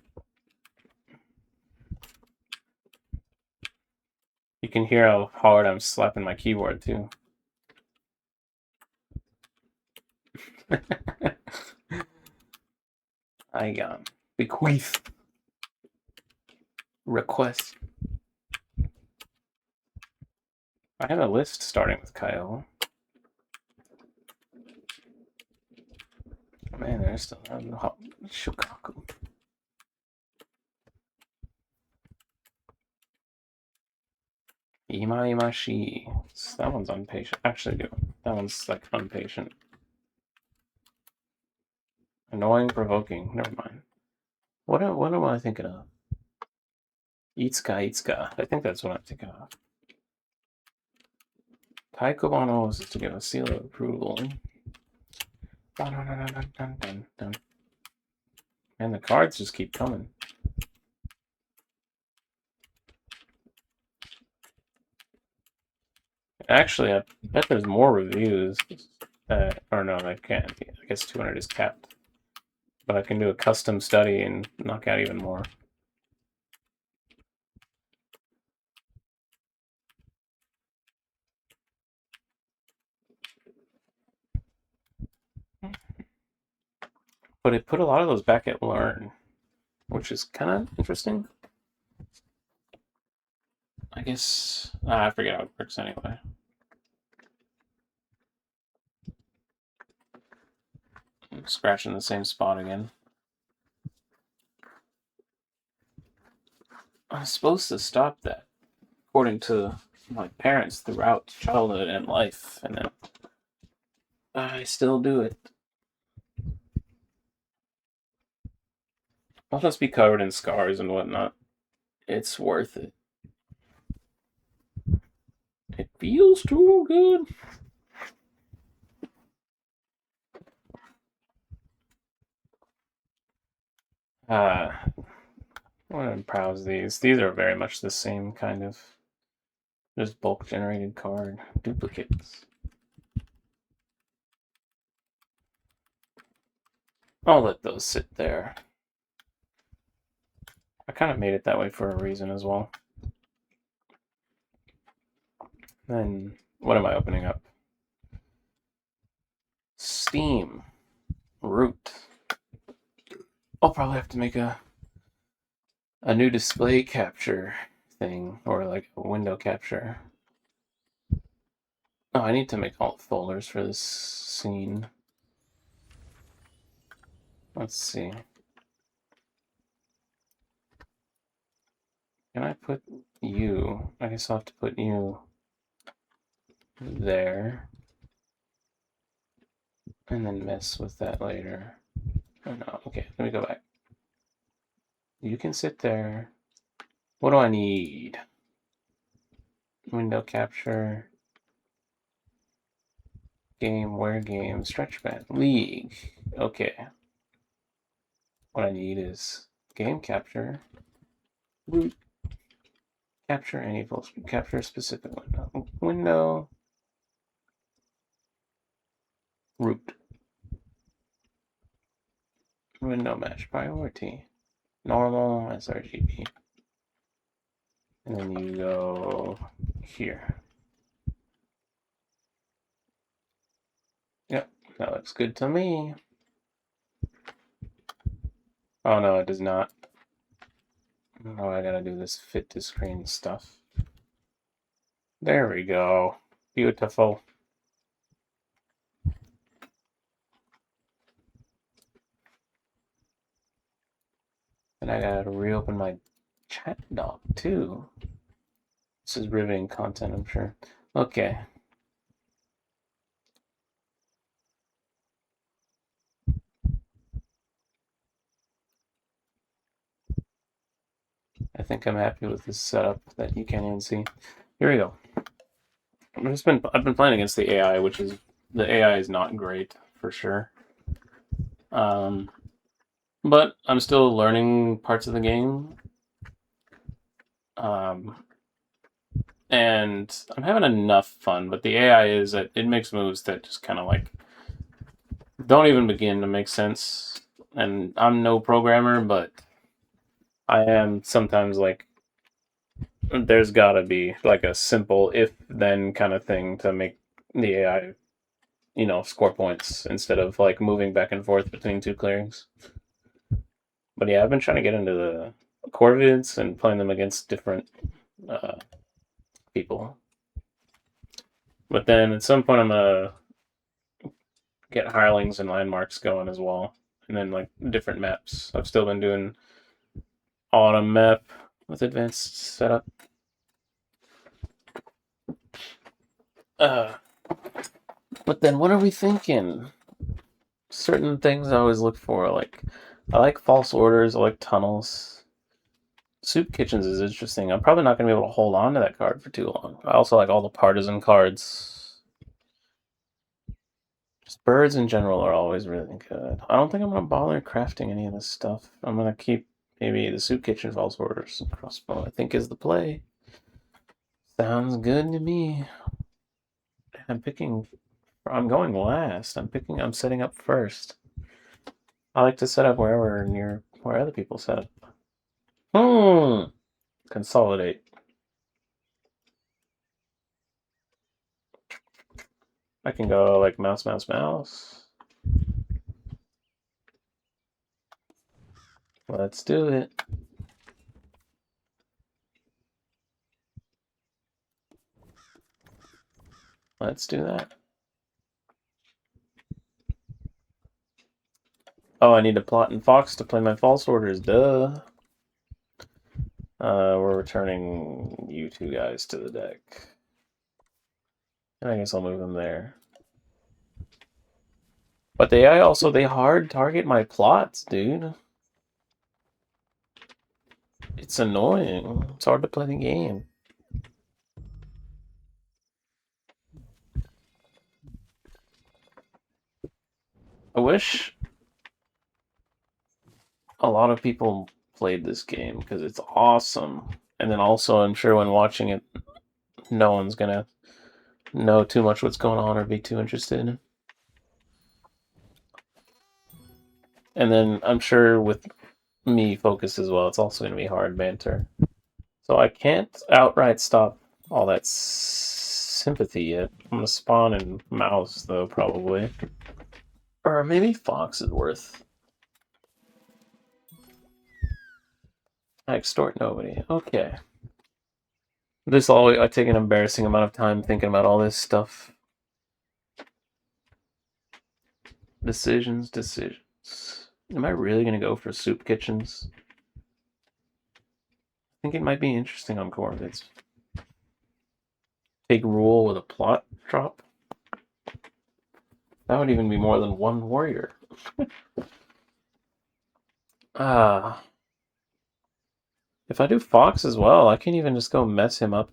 You can hear how hard I'm slapping my keyboard too. I bequeath. Request. I have a list starting with Kyle. Man, there's still Shukaku. Imaimashi. That one's unpatient. Actually, that one's like unpatient. Annoying, provoking. Never mind. What am I thinking of? Itsuka. I think that's what I'm thinking of. Taikobano is to give a seal of approval. Dun, dun, dun, dun, dun, dun, dun. And the cards just keep coming. Actually, I bet there's more reviews. Or no, I can't. I guess 200 is capped. But I can do a custom study and knock out even more. But it put a lot of those back at Learn, which is kind of interesting. I guess I forget how it works anyway. I'm scratching the same spot again. I'm supposed to stop that, according to my parents throughout childhood and life, and then I still do it. I'll just be covered in scars and whatnot. It's worth it. It feels too good. I'm gonna browse these. These are very much the same kind of just bulk generated card duplicates. I'll let those sit there. I kind of made it that way for a reason as well. Then, what am I opening up? Steam. Root. I'll probably have to make a new display capture thing, or like a window capture. Oh, I need to make all the folders for this scene. Let's see. Can I put you? I guess I'll have to put you there. And then mess with that later. Oh no, okay, let me go back. You can sit there. What do I need? Window capture. Game, where game, stretch band, league. Okay. What I need is game capture. Root. Capture any full screen. Capture a specific window. Window. Root. Window match priority. Normal sRGB. And then you go here. Yep, that looks good to me. Oh no, it does not. Oh, I gotta do this fit to screen stuff. There we go. Beautiful. And I gotta reopen my chat doc too. This is riveting content, I'm sure. Okay. I think I'm happy with this setup that you can't even see. Here we go. I've been playing against the AI, which is the AI is not great for sure. But I'm still learning parts of the game. And I'm having enough fun, but the AI is that it makes moves that just kind of like don't even begin to make sense. And I'm no programmer, but I am sometimes like, there's gotta be like a simple if-then kind of thing to make the AI, score points instead of like moving back and forth between two clearings. But yeah, I've been trying to get into the Corvids and playing them against different people. But then at some point I'm gonna get hirelings and landmarks going as well and then like different maps. I've still been doing autumn map with advanced setup. But then what are we thinking? Certain things I always look for, like I like false orders, I like tunnels. Soup kitchens is interesting. I'm probably not going to be able to hold on to that card for too long. I also like all the partisan cards. Just birds in general are always really good. I don't think I'm going to bother crafting any of this stuff. I'm going to keep maybe the soup kitchen false orders. Crossbow, I think, is the play. Sounds good to me. I'm going last. I'm setting up first. I like to set up wherever near where other people set up. Consolidate. I can go like mouse, mouse, mouse. Let's do it. Let's do that. Oh, I need to plot in Fox to play my false orders. Duh. We're returning you two guys to the deck. And I guess I'll move them there. But they hard target my plots, dude. It's annoying. It's hard to play the game. I wish a lot of people played this game because it's awesome. And then also, I'm sure when watching it, no one's gonna know too much what's going on or be too interested. And then I'm sure with me focused as well, it's also gonna be hard banter. So I can't outright stop all that sympathy yet. I'm gonna spawn in mouse though, probably. Or maybe Fox is worth. I extort nobody. Okay. I take an embarrassing amount of time thinking about all this stuff. Decisions. Am I really gonna go for soup kitchens? I think it might be interesting on Corvids. Take rule with a plot drop. That would even be more than one warrior. If I do Fox as well, I can even just go mess him up.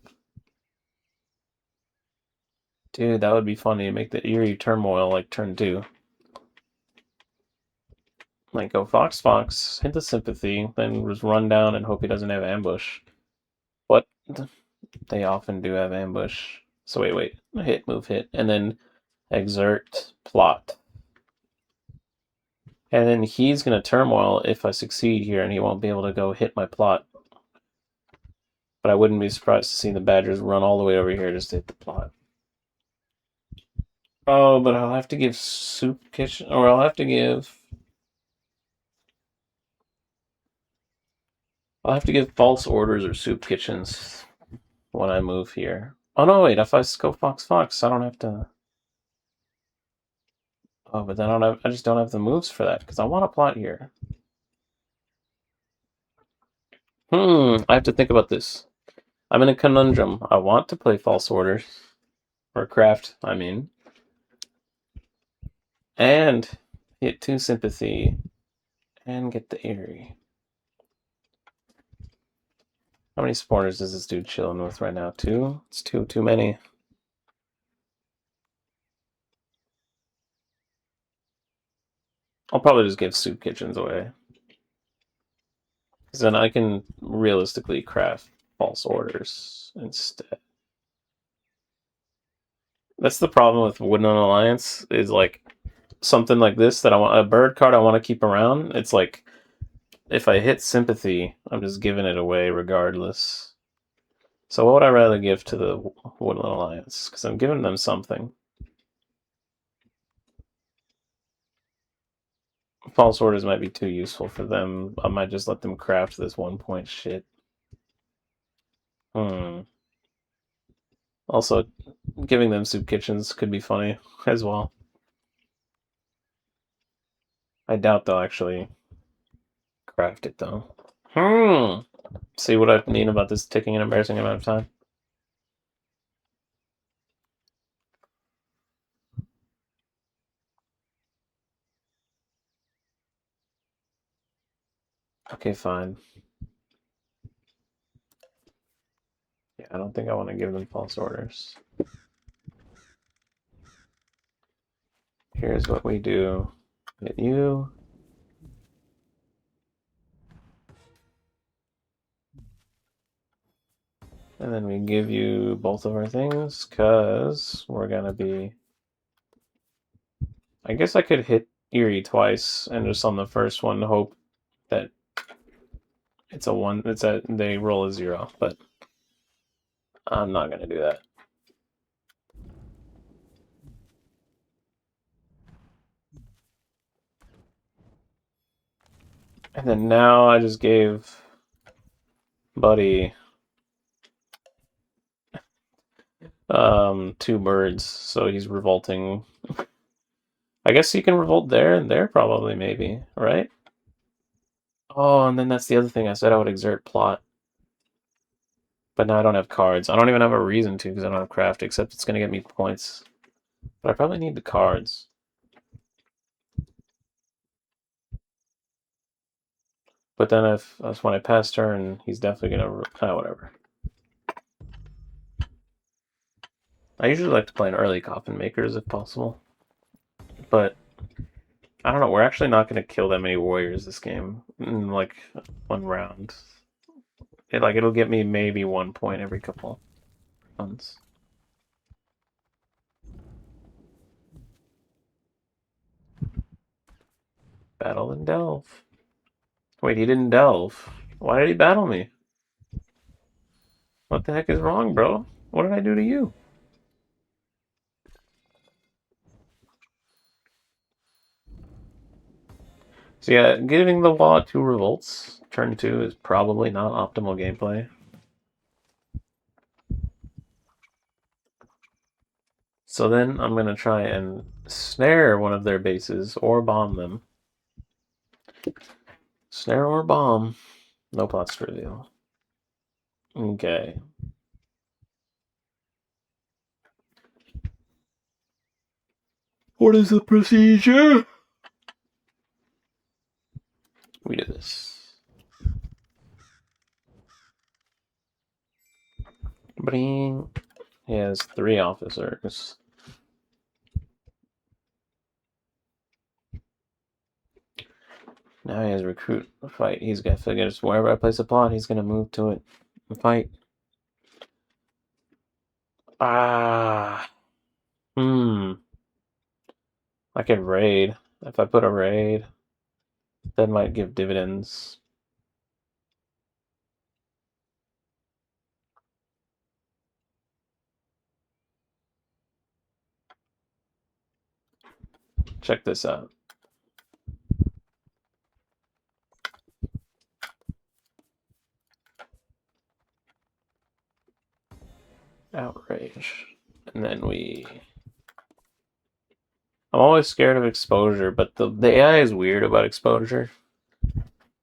Dude, that would be funny to make the Eerie Turmoil like turn 2. Like go Fox, hit the sympathy, then just run down and hope he doesn't have ambush. But they often do have ambush. So wait. Hit, move, hit. And then exert, plot. And then he's going to turmoil if I succeed here, and he won't be able to go hit my plot. But I wouldn't be surprised to see the Badgers run all the way over here just to hit the plot. Oh, but I'll have to give Soup Kitchen, or I'll have to give false orders or soup kitchens when I move here. Oh no, wait, if I just go Fox, I don't have to. Oh, but then I just don't have the moves for that, because I want to plot here. I have to think about this. I'm in a conundrum. I want to play false orders. Or craft, I mean. And hit 2 sympathy. And get the Eerie. How many spawners is this dude chilling with right now? 2? It's too many. I'll probably just give soup kitchens away. Because then I can realistically craft false orders instead. That's the problem with Woodland Alliance, is like something like this that I want, a bird card I want to keep around. It's like if I hit sympathy, I'm just giving it away regardless. So what would I rather give to the Woodland Alliance? Because I'm giving them something. False orders might be too useful for them. I might just let them craft this 1-point shit. Also, giving them soup kitchens could be funny as well. I doubt they'll actually craft it though. See what I mean about this taking an embarrassing amount of time? Okay, fine. Yeah, I don't think I want to give them false orders. Here's what we do. Hit you. And then we give you both of our things, because we're going to be... I guess I could hit Erie twice, and just on the first one hope that it's a 1, they roll a 0, but I'm not going to do that. And then now I just gave Buddy 2 birds, so he's revolting. I guess he can revolt there and there, probably, maybe, right? Oh, and then that's the other thing. I said I would exert plot. But now I don't have cards. I don't even have a reason to, because I don't have craft, except it's going to get me points. But I probably need the cards. But then if that's when I pass turn, he's definitely going to... whatever. I usually like to play an early Coffin Makers if possible. But I don't know, we're actually not going to kill that many warriors this game in like 1 round. It'll get me maybe 1 point every couple rounds. Battle and delve. Wait, he didn't delve. Why did he battle me? What the heck is wrong, bro? What did I do to you? So yeah, giving the law 2 revolts, turn 2, is probably not optimal gameplay. So then I'm going to try and snare one of their bases or bomb them. Snare or bomb. No plots to reveal. Okay. What is the procedure? We do this. Bring. He has 3 officers. Now he has recruit a fight. He's got to figure wherever I place a plot, he's gonna move to it and fight. Ah. I could raid. If I put a raid, that might give dividends. Check this out. Outrage. And then I'm always scared of exposure, but the AI is weird about exposure.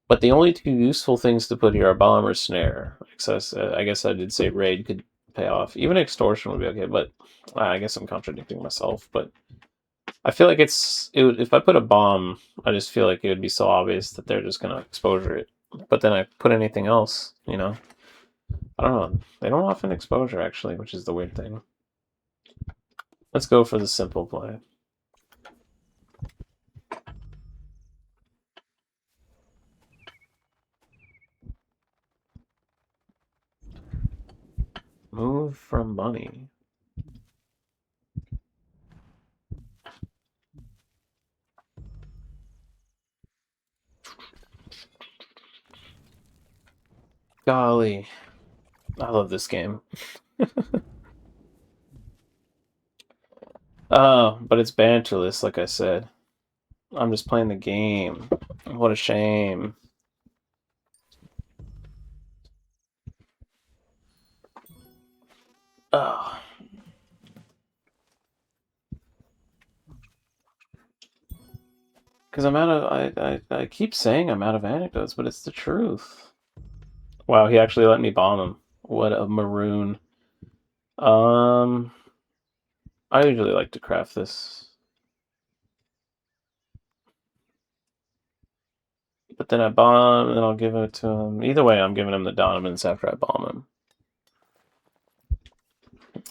But the only 2 useful things to put here are bomb or snare. I guess I did say raid could pay off. Even extortion would be okay, but I guess I'm contradicting myself. But I feel like if I put a bomb, I just feel like it would be so obvious that they're just gonna exposure it. But then I put anything else, I don't know. They don't often exposure, actually, which is the weird thing. Let's go for the simple play. Move from money. Golly. I love this game. But it's banterless, like I said. I'm just playing the game. What a shame. Oh. Because I'm out of... I keep saying I'm out of anecdotes, but it's the truth. Wow, he actually let me bomb him. What a maroon. I usually like to craft this. But then I bomb, and then I'll give it to him. Either way, I'm giving him the dominance after I bomb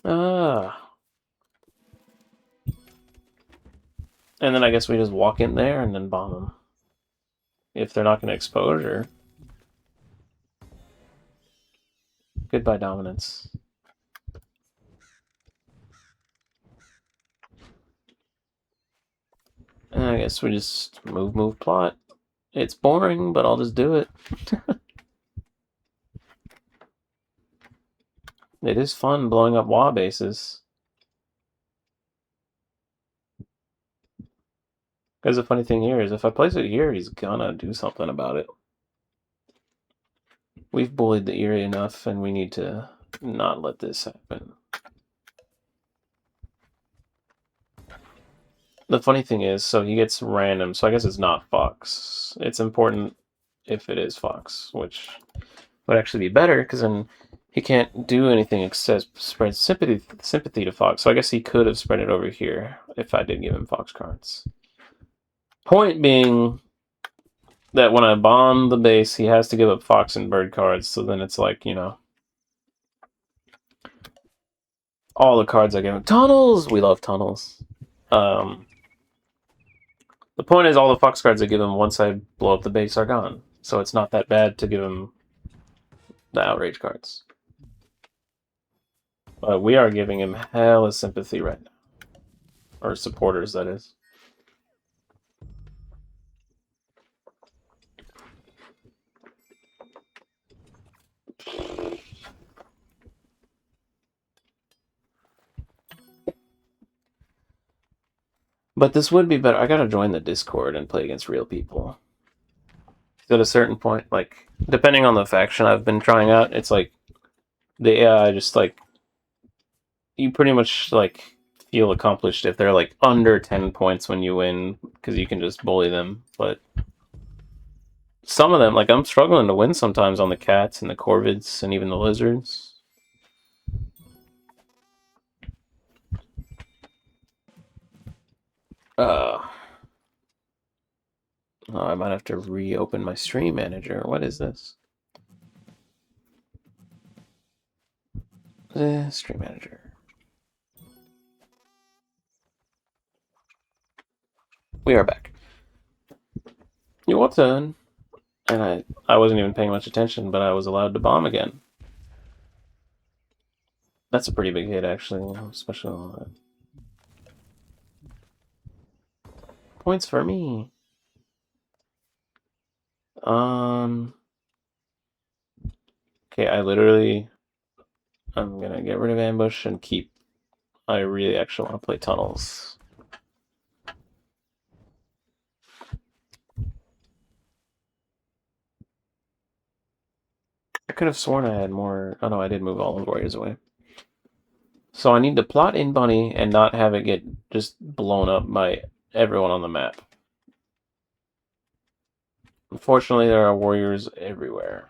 him. And then I guess we just walk in there and then bomb them. If they're not going to exposure. Goodbye, dominance. And I guess we just move, plot. It's boring, but I'll just do it. It is fun blowing up WA bases. Because the funny thing here is if I place it here, he's gonna do something about it. We've bullied the Eerie enough, and we need to not let this happen. The funny thing is, so he gets random, so I guess it's not Fox. It's important if it is Fox, which would actually be better, because then he can't do anything except spread sympathy to Fox. So I guess he could have spread it over here if I did give him Fox cards. Point being that when I bomb the base, he has to give up Fox and Bird cards, so then it's like, you know, all the cards I give him. Tunnels! We love tunnels. The point is all the Fox cards I give him once I blow up the base are gone. So it's not that bad to give him the Outrage cards. But we are giving him hella sympathy right now. Or supporters, that is. But this would be better. I gotta join the Discord and play against real people. At a certain point, like, depending on the faction I've been trying out, it's like, the AI just, like, you pretty much, like, feel accomplished if they're, like, under 10 points when you win, because you can just bully them, but some of them, like, I'm struggling to win sometimes on the cats and the corvids and even the lizards. Oh, I might have to reopen my stream manager. What is this? Stream manager. We are back. Your turn. And I wasn't even paying much attention, but I was allowed to bomb again. That's a pretty big hit, actually, especially on that. Points for me. Okay, I'm gonna get rid of ambush and keep. I really actually want to play tunnels. I could have sworn I had more. Oh no, I did move all the warriors away. So I need to plot in Bunny and not have it get just blown up by everyone on the map. Unfortunately, there are warriors everywhere.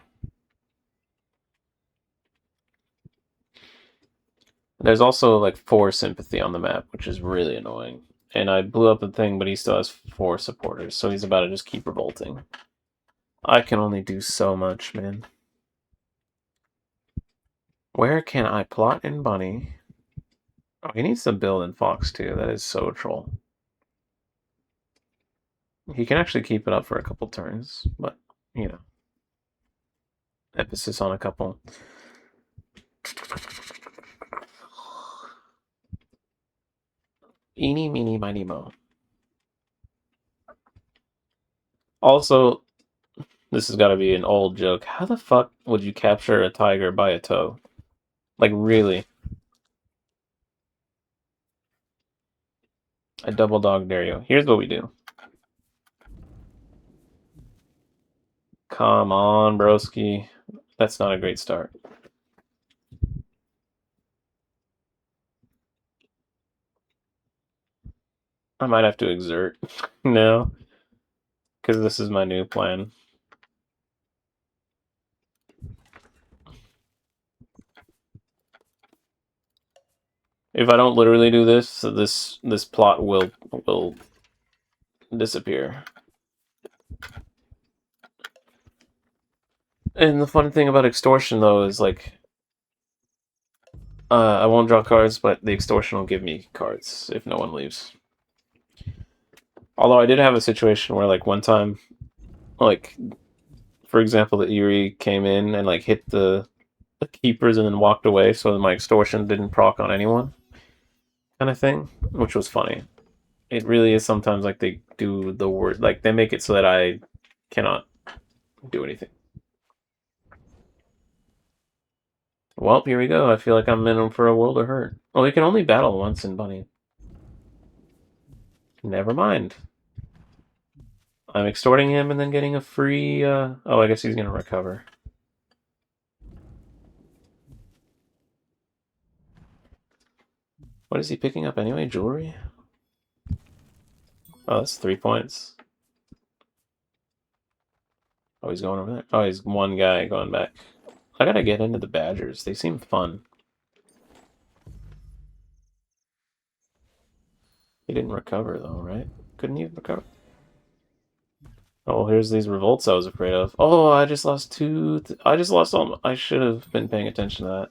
There's also like 4 sympathy on the map, which is really annoying. And I blew up the thing, but he still has 4 supporters, so he's about to just keep revolting. I can only do so much, man. Where can I plot in Bunny? Oh, he needs to build in Fox too. That is so troll. He can actually keep it up for a couple turns, but, you know. Emphasis on a couple. Eeny, meeny, miny, mo. Also, this has got to be an old joke. How the fuck would you capture a tiger by a toe? Like, really? I double dog dare you. Here's what we do. Come on, broski. That's not a great start. I might have to exert. No. because this is my new plan. If I don't literally do this, this plot will disappear. And the fun thing about extortion, though, is like, I won't draw cards, but the extortion will give me cards if no one leaves. Although I did have a situation where, like, one time, like, for example, the Eerie came in and like hit the keepers and then walked away, so my extortion didn't proc on anyone, kind of thing, which was funny. It really is sometimes like they do the word, like they make it so that I cannot do anything. Well, here we go. I feel like I'm in for a world of hurt. Oh, we can only battle once in Bunny. Never mind. I'm extorting him and then getting a free, oh, I guess he's gonna recover. What is he picking up anyway? Jewelry? Oh, that's 3 points. Oh, he's going over there. Oh, he's one guy going back. I gotta get into the Badgers. They seem fun. He didn't recover, though, right? Couldn't he recover? Oh, here's these revolts I was afraid of. Oh, I just lost two. I just lost all. I should have been paying attention to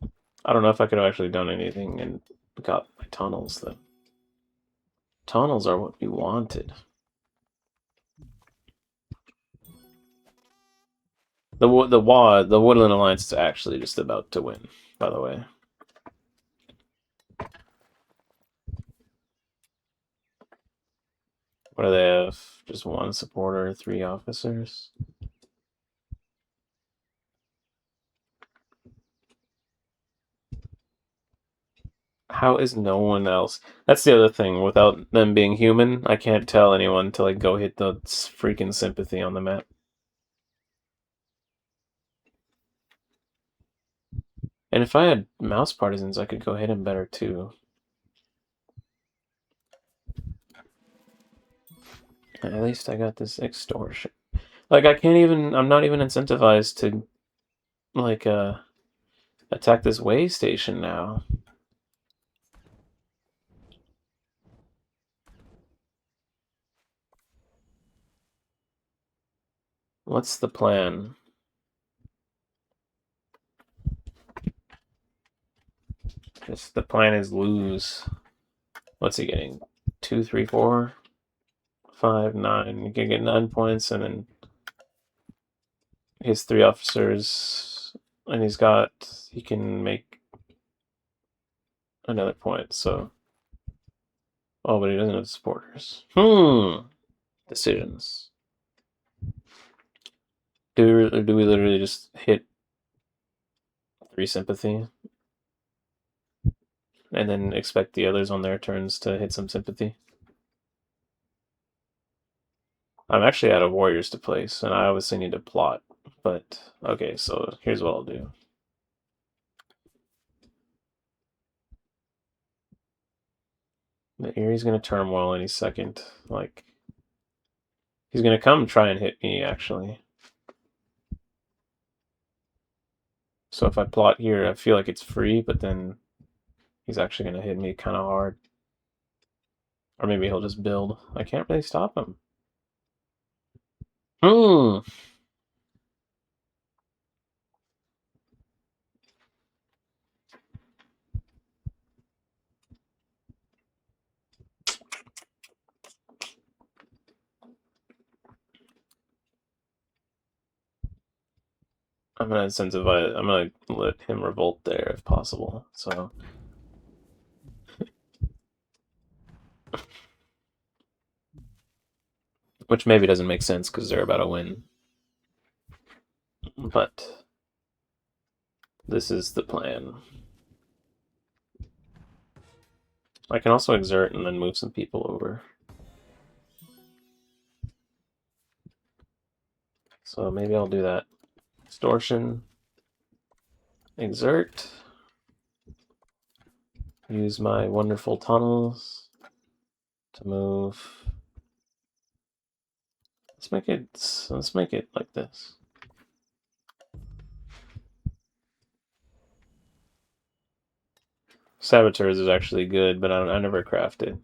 that. I don't know if I could have actually done anything and got my tunnels, though. Tunnels are what we wanted. The Woodland Alliance is actually just about to win, by the way. What do they have? Just one supporter, 3 officers. How is no one else? That's the other thing. Without them being human, I can't tell anyone to like go hit the freaking sympathy on the map. And if I had mouse partisans, I could go hit him better too. At least I got this extortion. Like I can't even. I'm not even incentivized to like attack this way station now. What's the plan? Just the plan is lose. What's he getting? 2, 3, 4, 5, 9. You can get 9 points, and then his 3 officers, and he can make another point. So, oh, but he doesn't have supporters. Decisions. Do we literally just hit 3 sympathy? And then expect the others on their turns to hit some sympathy? I'm actually out of warriors to place, and I obviously need to plot. But, okay, so here's what I'll do. The Erie's gonna turmoil any second. Like, he's gonna come try and hit me, actually. So if I plot here, I feel like it's free, but then he's actually going to hit me kind of hard. Or maybe he'll just build. I can't really stop him. I'm going to incentivize, I'm going to let him revolt there if possible. So which maybe doesn't make sense because they're about to win. But this is the plan. I can also exert and then move some people over. So maybe I'll do that. Extortion. Exert. Use my wonderful tunnels. to move. Let's make it like this. Saboteurs is actually good, but I never craft it.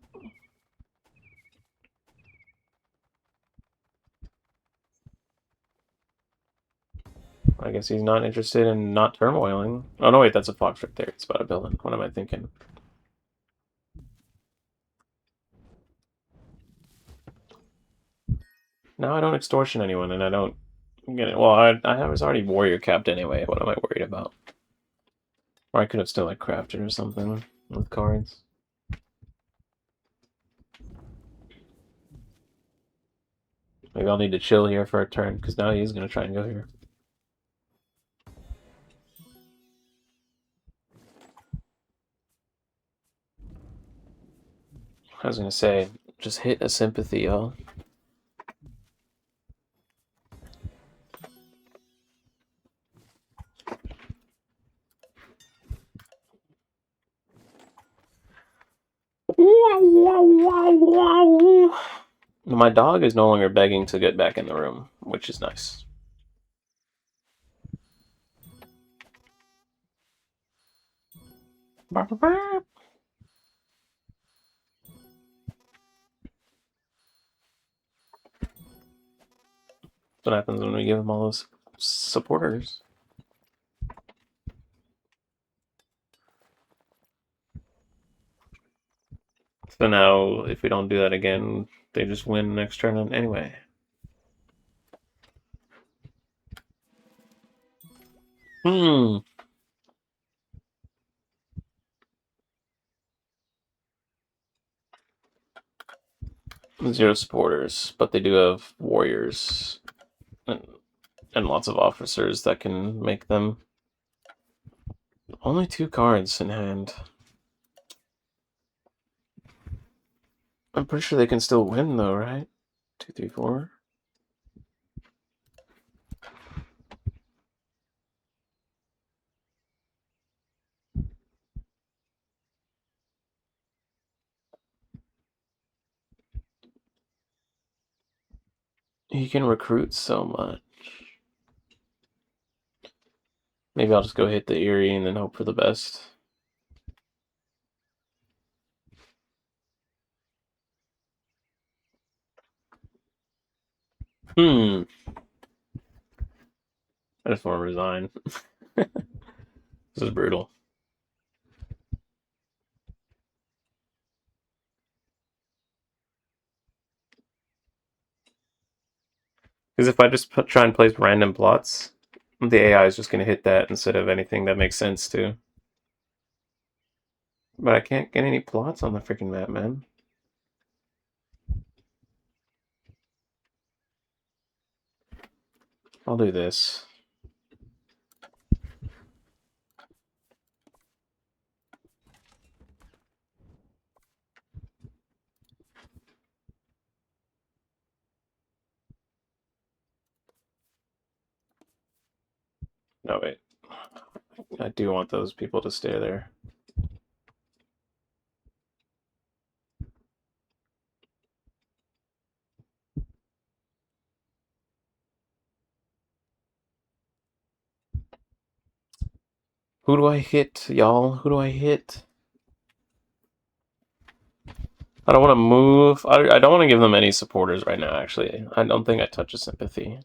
I guess he's not interested in not turmoiling. Oh no, wait, that's a fox right there. It's about a building. What am I thinking? No, I don't extortion anyone, and I don't get it. Well, I was already warrior capped anyway. What am I worried about? Or I could have still like crafted or something with cards. Maybe I'll need to chill here for a turn, because now he's going to try and go here. I was going to say, just hit a sympathy, y'all. My dog is no longer begging to get back in the room, which is nice. That's what happens when we give him all those supporters. So now, if we don't do that again, they just win next turn anyway. Zero supporters, but they do have warriors and lots of officers that can make them. Only 2 cards in hand. I'm pretty sure they can still win though, right? 2, 3, 4. He can recruit so much. Maybe I'll just go hit the Eerie and then hope for the best. I just want to resign. This is brutal. Because if I just try and place random plots, the AI is just going to hit that instead of anything that makes sense too. But I can't get any plots on the freaking map, man. I'll do this. No, wait. I do want those people to stay there. Who do I hit, y'all? Who do I hit? I don't want to move. I don't want to give them any supporters right now, actually. I don't think I touch a sympathy.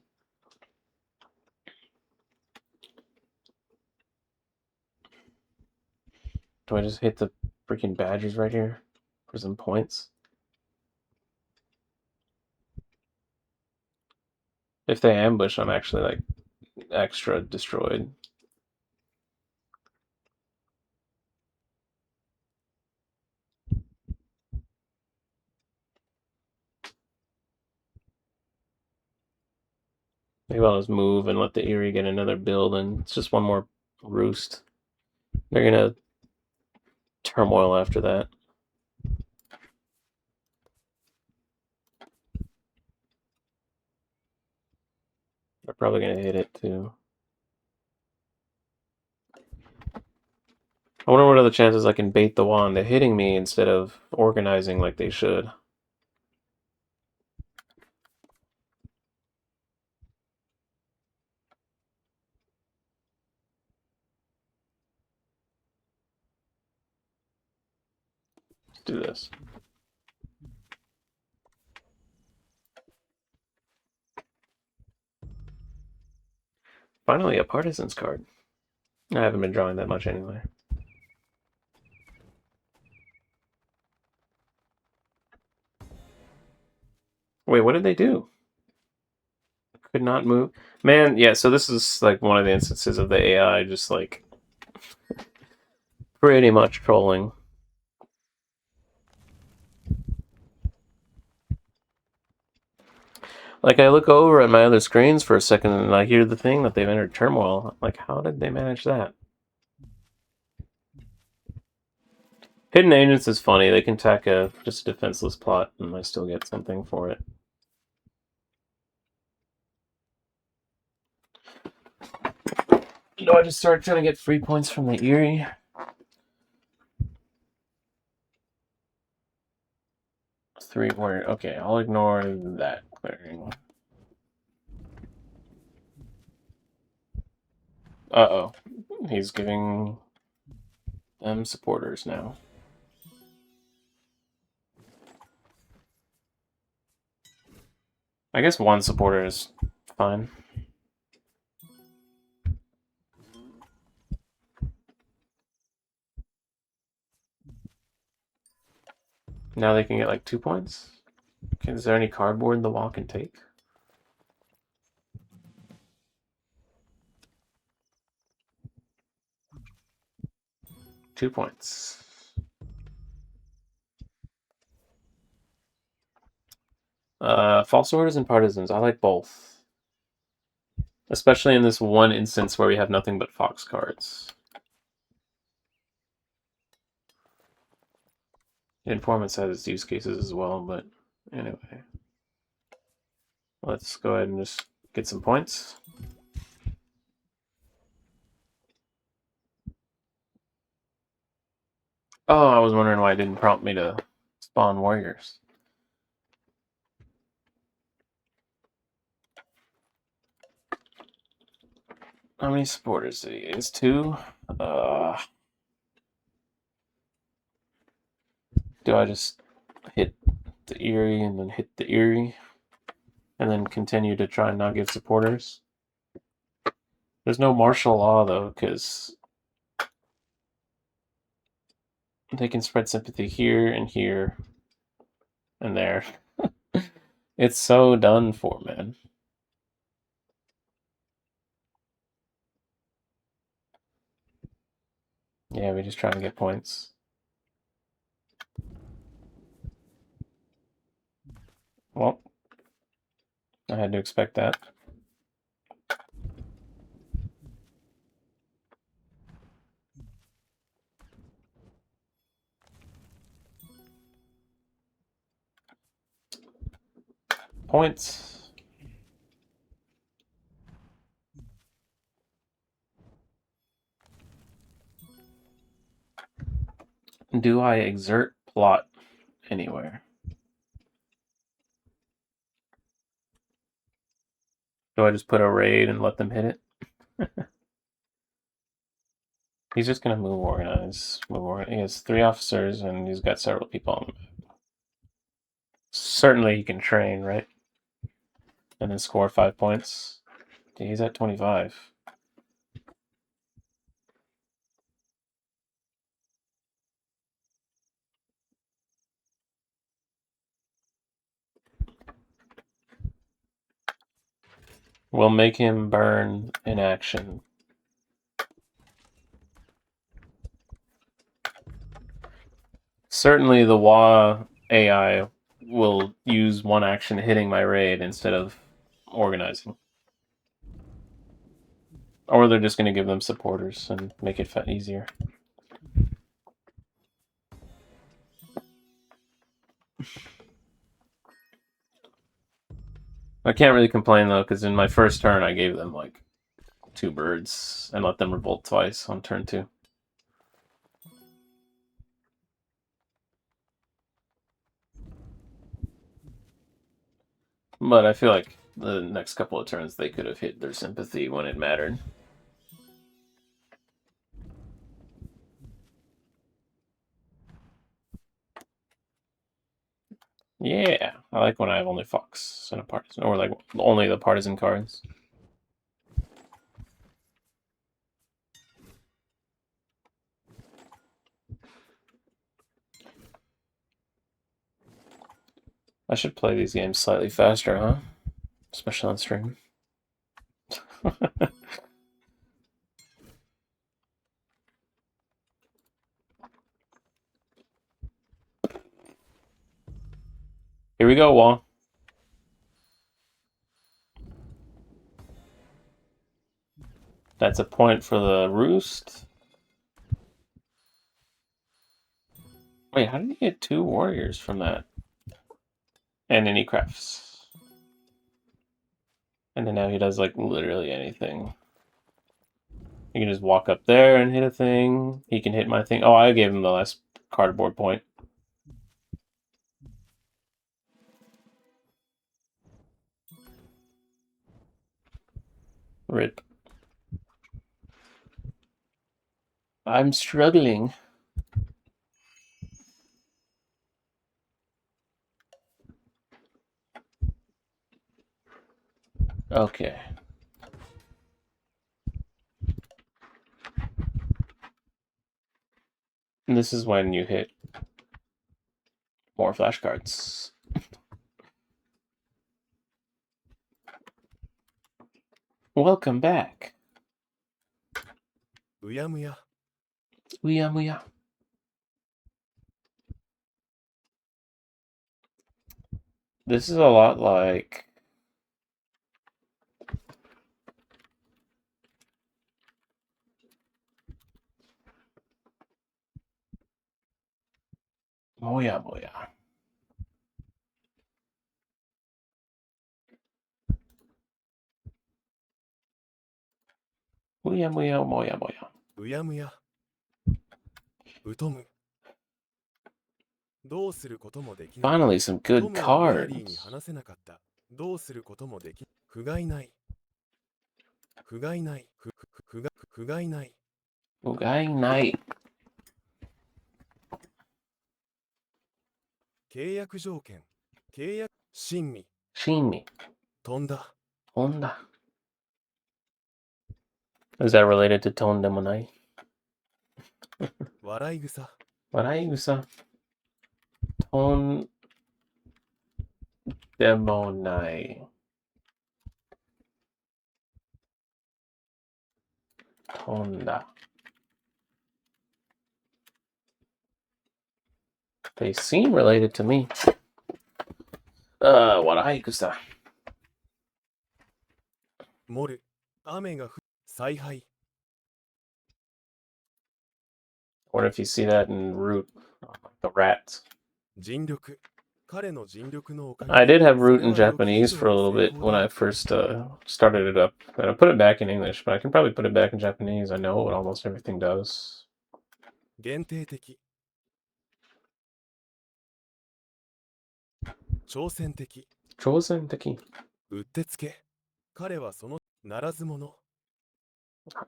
Do I just hit the freaking badgers right here for some points? If they ambush, I'm actually like extra destroyed. Maybe I'll just move and let the Eerie get another build, and it's just one more roost. They're gonna turmoil after that. They're probably gonna hit it too. I wonder what are the chances I can bait the wand. They're hitting me instead of organizing like they should. do this. Finally, a Partisans card. I haven't been drawing that much anyway. Wait, what did they do? Could not move. Man, yeah, so this is like one of the instances of the AI just like pretty much trolling. Like, I look over at my other screens for a second and I hear the thing that they've entered turmoil. Like, how did they manage that? Hidden Agents is funny. They can tack just a defenseless plot and I still get something for it. No, I just started trying to get free points from the Eerie. Three word. Okay, I'll ignore that clearing. Uh-oh. He's giving them supporters now. I guess one supporter is fine. Now they can get like 2 points. Okay, is there any cardboard the wall can take? Two points. False orders and partisans. I like both. Especially in this one instance where we have nothing but fox cards. Informants has its use cases as well, but anyway. Let's go ahead and just get some points. Oh, I was wondering why it didn't prompt me to spawn warriors. How many supporters did he get? It's 2. Do I just hit the Eerie and then hit the Eerie? And then continue to try and not give supporters? There's no martial law, though, because they can spread sympathy here and here and there. It's so done for, man. Yeah, we just try and get points. Well, I had to expect that. Points. Do I exert plot anywhere? Do I just put a raid and let them hit it? He's just gonna move organize. He has 3 officers and he's got several people on the map. Certainly he can train, right? And then score 5 points. Dude, he's at 25. We'll make him burn in action. Certainly the WA AI will use one action hitting my raid instead of organizing. Or they're just going to give them supporters and make it easier. I can't really complain though, because in my first turn I gave them like 2 birds and let them revolt twice on turn 2. But I feel like the next couple of turns they could have hit their sympathy when it mattered. Yeah, I like when I have only Fox and a partisan, or like only the partisan cards. I should play these games slightly faster, huh? Especially on stream. Here we go, Wong. That's a point for the roost. Wait, how did he get 2 warriors from that? And then he crafts. And then now he does like literally anything. He can just walk up there and hit a thing. He can hit my thing. Oh, I gave him the last cardboard point. Rip. I'm struggling. Okay. And this is when you hit more flashcards. Welcome back. Uya muya. Uya muya. This is a lot like Moya Moya. Moya Moya Moya Moya. Uya muya. Utomu. どうすることもできない。 Finally, some good トムはメアリーに cards. 話せなかった。どうすることもできない。不甲斐ない。不甲斐ない。不甲斐ない。 Ugai Knight. 契約条件。契約。親身。 Shinmi. 飛んだ。 Honda. Is that related to Ton Demonai? 笑い草。 Warayusa. Ton Demonai. Honda. They seem related to me. Warayusa. 盛る。雨が降る。采配。 What if you see that in Root? The rats. 尽力。彼の尽力のおかげ I で did have Root それ in は予期以 Japanese 上 for a の little 成 bit 功 when だ I first started it up. And I put it back in English, but I can probably put it back in Japanese. I know what almost everything does. 限定的。挑戦的。 Chosen Teki. うってつけ。彼はそのならず者。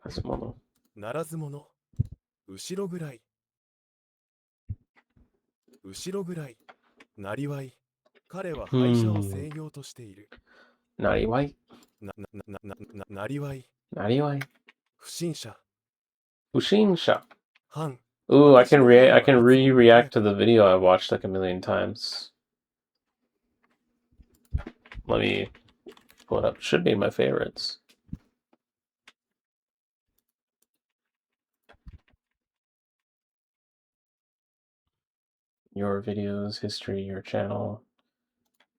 Azumono. ならず者。後ろぐらい。後ろぐらい。なりわい。彼は廃車を制御としている。 Nariwai. なりわい。 Nariwai. 不審者。 Ushinsha. 反。 Ooh, I can re-react to the video I've watched like a million times. Let me pull it up. Should be my favorites. Your videos, history, your channel.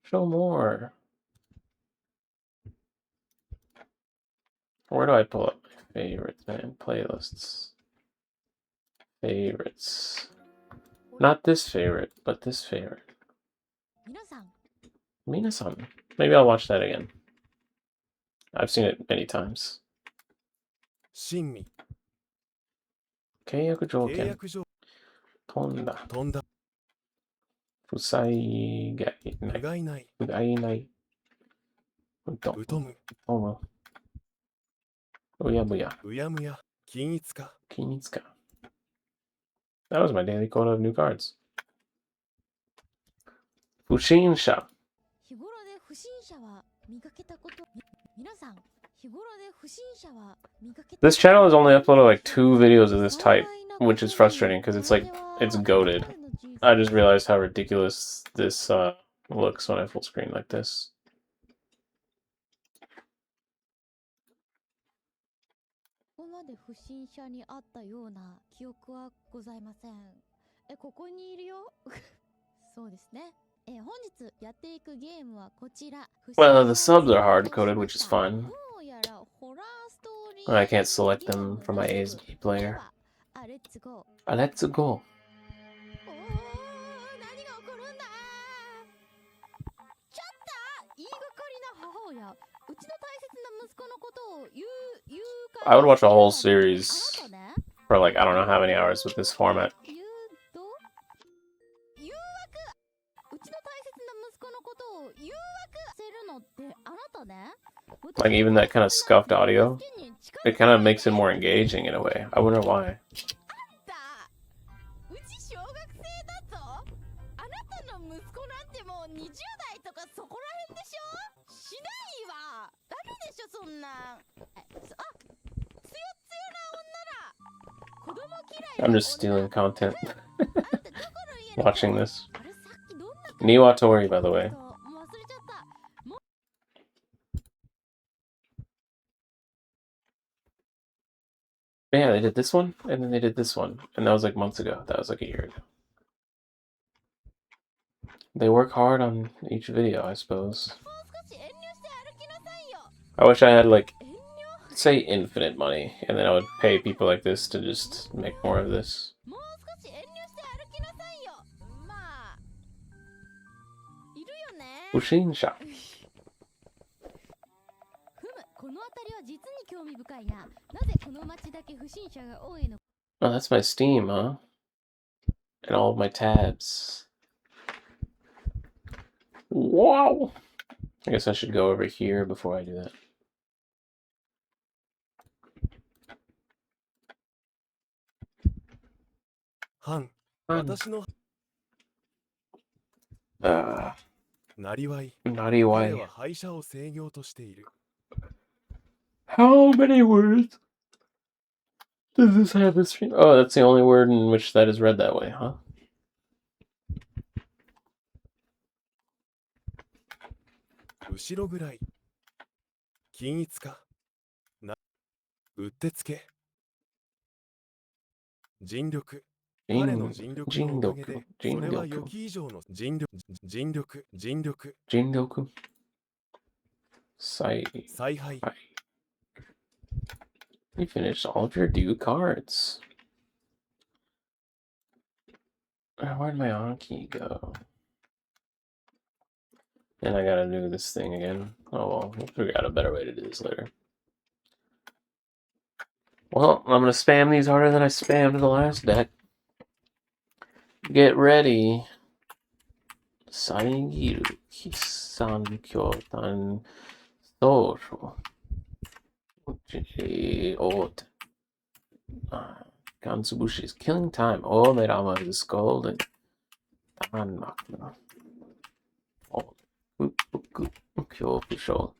Show more. Where do I pull up my favorites, man? Playlists. Favorites. Not this favorite, but this favorite. 皆さん Minasan. Maybe I'll watch that again. I've seen it many times. 親身。契約条契件。約上。飛んだ。飛んだ。不災害不甲斐ない。不甲斐ない。うと。疎む。おむ。うやむや。うやむや。均一化。均一化。That was my daily quota of new cards. Fushinsha. 日頃で不審者は見かけたこと皆さん日頃で不審者は見かけた This channel has only uploaded like 2 videos of this type, which is frustrating because it's like, it's goated. I just realized how ridiculous this looks when I full screen like this. ここまで不審者にあったような記憶はございません。ここにいるよ。そうですね。本日やっていくゲームはこちら。 Well, the subs are hard-coded, which is fun. どうやらホラーストーリー And I can't select them from my ASD player. レッツゴー。 Let's go. おー、何が起こるんだ。ちょっと言いがかりな母親。うちの大切な息子のことを言う I would watch a whole series あなたね for like, I don't know how many hours with this format. 誘惑うちの大切な息子のことを誘惑せるのってあなたね Like even that kind of scuffed audio, it kind of makes it more engaging in a way. I wonder why. うち小学生だぞあなたの息子なんてもう20代とかそこらへんでしょしないわダメでしょそんなつよつよな女ら子供嫌い I'm just stealing content あんたどこの家の watching this. あれさっきどんな Niwatori, by the way. 忘れちゃったもう Yeah, they did this one, and then they did this one. And that was like months ago. That was like a year ago. They work hard on each video, I suppose. もう少し遠慮して歩きなさいよ I wish I had like, 遠慮 say infinite money, and then I would pay people like this to just make more of this. もう少し遠慮して歩きなさいよまあいるよね Fushinsha. ふむこの辺りは実に興味深いななぜこの町だけ不審者が多いの Oh, that's my Steam, huh? And all of my tabs. Wow! I guess I should go over here before I do that. ハン、 Fun. 私の なりわい。 Naughty 彼 why? は廃車を制御としている。 How many words does this have in stream? Oh, that's the only word in which that is read that way, huh? 後ろぐらい。均一化。うってつけ。尽力。彼の尽力のおかげで、それは予期以上の尽力。 Jindoku. Sai. 采配。 You finished all of your due cards. Where'd my Anki go? And I gotta do this thing again. Oh well, we'll figure out a better way to do this later. Well, I'm gonna spam these harder than I spammed the last deck. Get ready. Saigiru Kisan Kyotan Social. Old. Kansubushi is killing time. Oh, Merama is golden. Tanmakna. Oh. Kyofusho.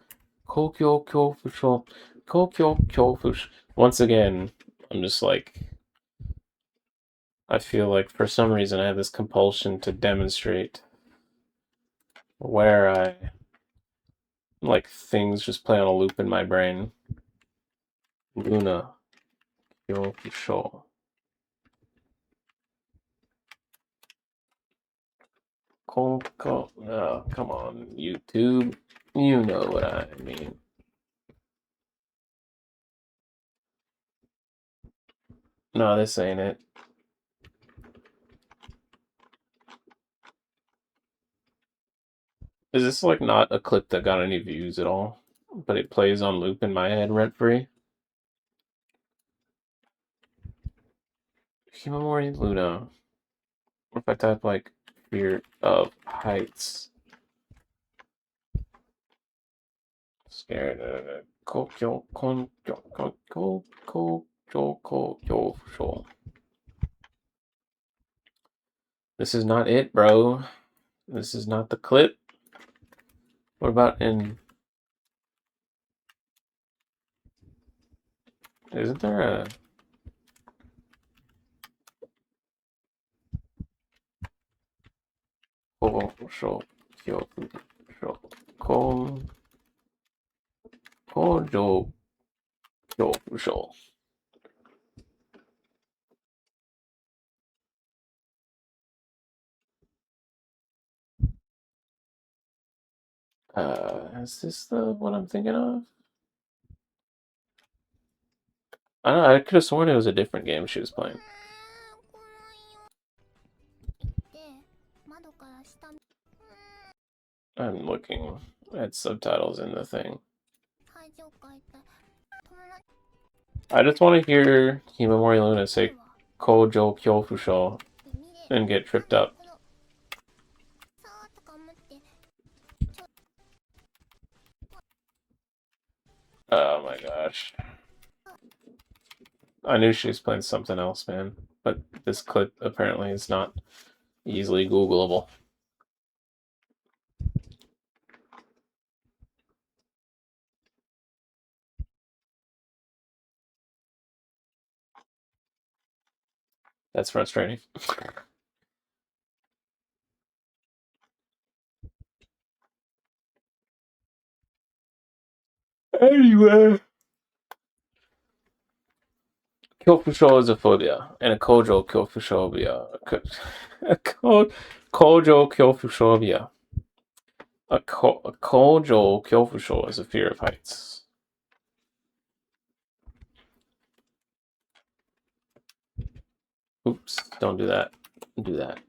Kokyo Kyofusho. Kokyo Kyofush. Once again, I'm just like, I feel like for some reason I have this compulsion to demonstrate where I, like, things just play on a loop in my brain. Luna. Kyofusho. Koko. Oh, come on, YouTube. You know what I mean. No, this ain't it. Is this like not a clip that got any views at all? But it plays on loop in my head rent free? Himamori Luna. What if I type like fear of heights? Scared of Kokyo Konkyo Kokyo. This is not it, bro. This is not the clip. What about in... Isn't there a... Kojo Kyofu Sho. Kojo Kyofu Sho. Is this the one I'm thinking of? I don't know, I could have sworn it was a different game she was playing. このよって窓から下 I'm looking at subtitles in the thing. 会場会った友達 I just want to hear Himamori Luna say は Kojo Kyofu Sho 見れ and get tripped up. このさーとか思って Oh my gosh. I knew she was playing something else, man. But this clip apparently is not easily Googleable. That's frustrating. Anyway. Kyofusho is a phobia, and a Kojo Kyofushobia. Kojo Kyofushobia. A Kojo Kyofusho is a fear of heights. Oops, don't do that. Do that.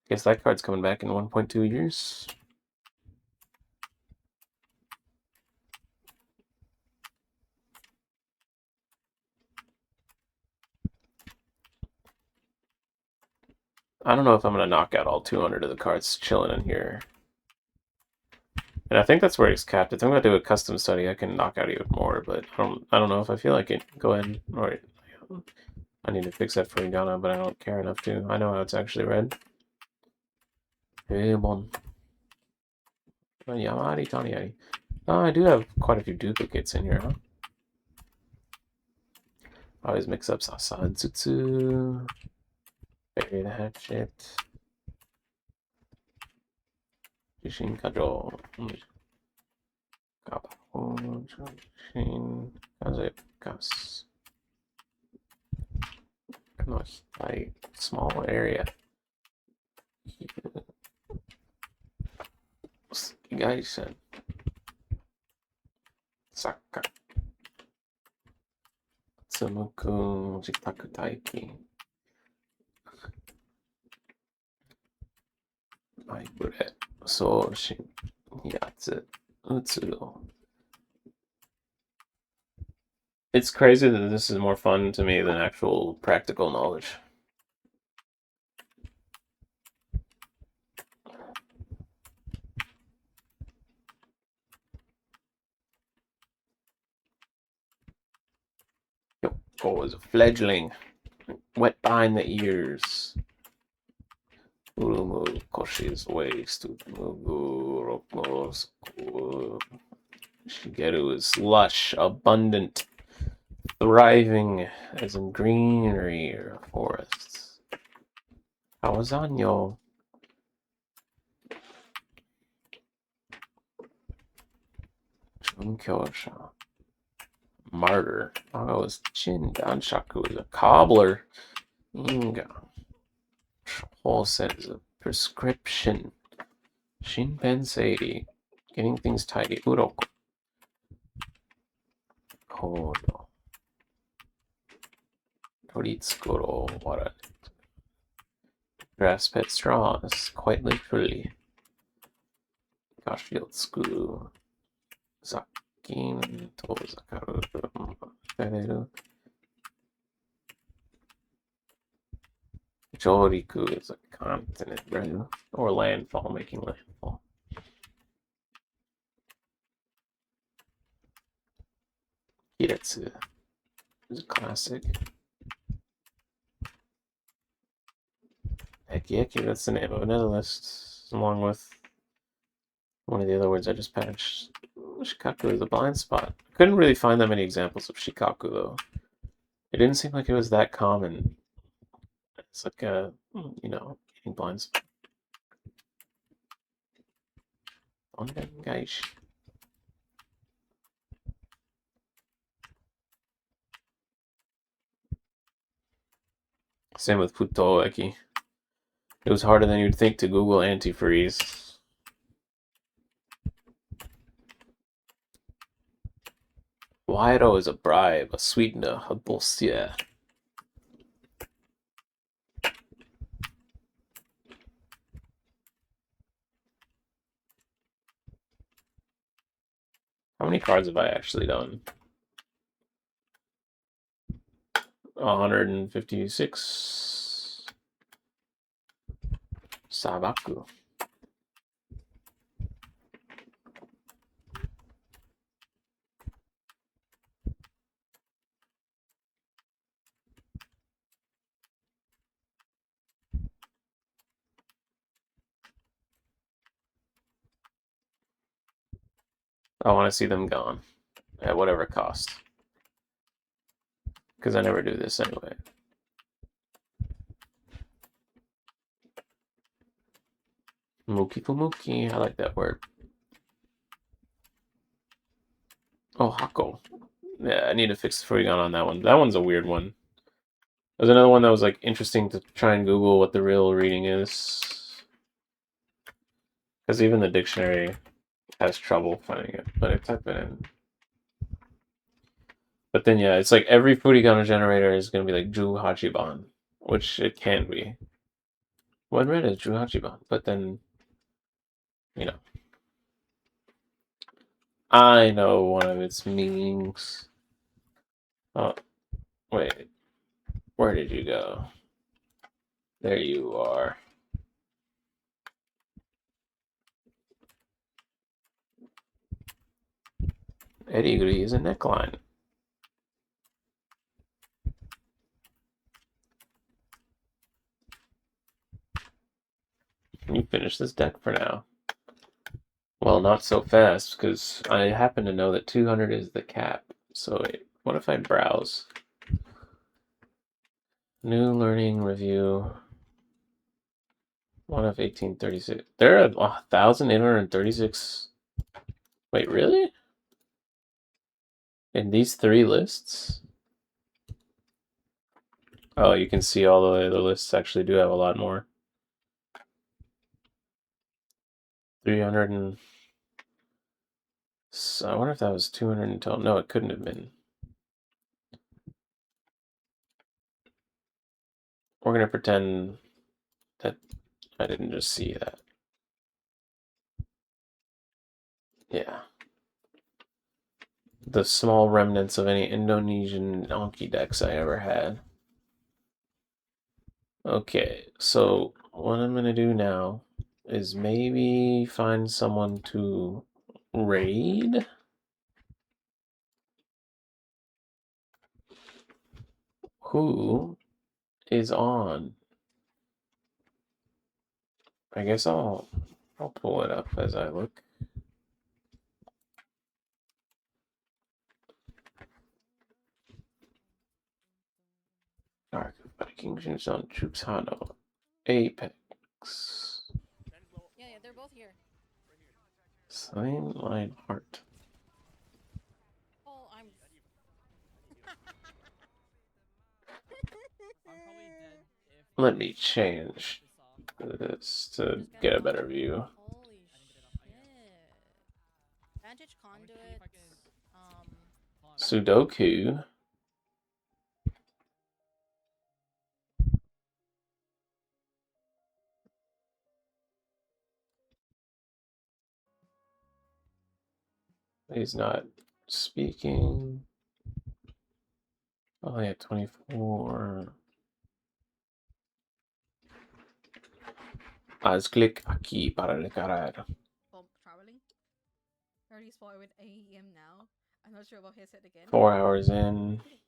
Guess that card's coming back in 1.2 years. I don't know if I'm gonna knock out all 200 of the cards chilling in here. And I think that's where he's capped. If I'm gonna do a custom study, I can knock out even more, but I don't know if I feel like it. Go ahead. Alright. I need to fix that for Igana, but I don't care enough to. I know how it's actually read. Hey, bon. Yamari Taniari. Oh, I do have quite a few duplicates in here, huh? I always mix up Sasansutsu. Bury the hatchet. Jishin Kajo. Kapo. Jishin. Kaze. Kas. Like small area. Gaisen. Saka. Tsumuku Jitaku Taiki. Maibure. So Shin. Yatsu. Utsudo. It's crazy that this is more fun to me than actual practical knowledge. Yoko is a fledgling. Wet behind the ears. Urumu Koshi's waist. Shigeru is lush, abundant, thriving as in greenery or forests. Kawazanyo. Chunkyosha. Martyr. Oh, it's Jin Danshaku is a cobbler. Inga. Whole set is a prescription. Shinpen Seiri. Getting things tidy. Uroko. Kodo. Toritsukuro. Wara. Grass pet straws. Quite literally. Gashiotsuku. Zakin. Tozakaru. Fereru. Joriku is a continent, right? Or landfall, making landfall. Hiretsu is a classic. Eki, that's the name of another list, along with one of the other words I just patched. Shikaku is a blind spot. I couldn't really find that many examples of shikaku, though. It didn't seem like it was that common. It's like a, eating blind spot. Ongengaishi. Same with Futoeki. It was harder than you'd think to Google antifreeze. Wairo is a bribe, a sweetener, a bolsia. How many cards have I actually done? 156. Sabaku. I want to see them gone at whatever cost. Because I never do this anyway. Muki Fumuki, I like that word. Oh, Hako. Yeah, I need to fix the Furigon on that one. That one's a weird one. There's another one that was like interesting to try and Google what the real reading is. Because even the dictionary has trouble finding it, but I type it in. But then yeah, it's like every Furigana generator is going to be like Ju Hachiban, which it can be. One red is Ju Hachiban, but then, I know one of its meanings. Oh, wait. Where did you go? There you are. Eriguri is a neckline. Can you finish this deck for now? Well, not so fast, because I happen to know that 200 is the cap. So wait, what if I browse? New learning review. One of 1836. There are 1,836. Wait, really? In these three lists? Oh, you can see all the other lists actually do have a lot more. 300 and... So I wonder if that was 200 and total. No, it couldn't have been. We're going to pretend that I didn't just see that. Yeah. The small remnants of any Indonesian Anki decks I ever had. Okay, so what I'm going to do now is maybe find someone to raid. Who is on? I guess I'll pull it up as I look. Dark Viking Shinson Troops Hano. Apex. Yeah, they're both here. Same line heart. Oh, I'm probably dead if Let me change this to get a better view. Holy shit. Vantage conduit. Sudoku. He's not speaking. Oh, yeah, 24. Haz clic aquí para recargar. Oh, traveling? Already spotted with IEM now. I'm not sure about headset again. 4 hours in. I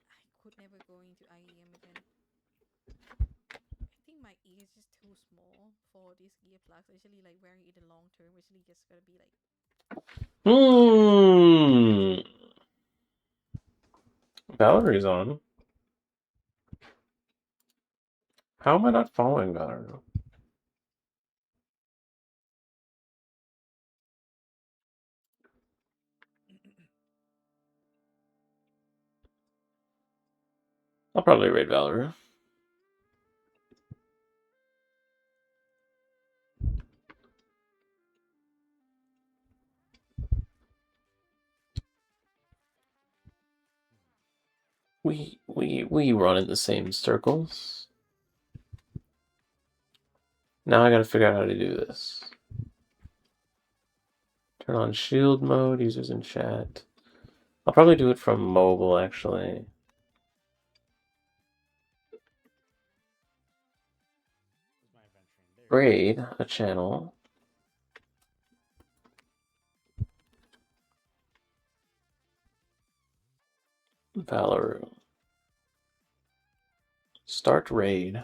could never go into IEM again. I think my ear is just too small for these earplugs. Usually, like wearing it in long term, usually just gonna be like. Valerie's on. How am I not following Valerie? I'll probably raid Valerie. We run in the same circles. Now I gotta figure out how to do this. Turn on shield mode, users in chat. I'll probably do it from mobile, actually. Raid a channel. Valerie. Start raid.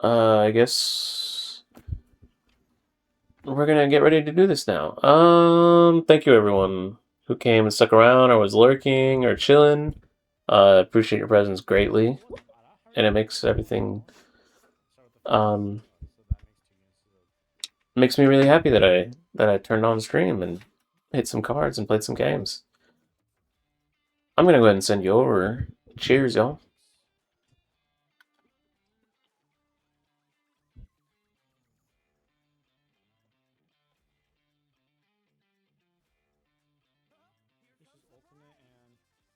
I guess we're gonna get ready to do this now. Thank you everyone who came and stuck around or was lurking or chilling. Appreciate your presence greatly, and it makes everything makes me really happy that I turned on stream and hit some cards and played some games. I'm gonna go ahead and send you over. Cheers, y'all.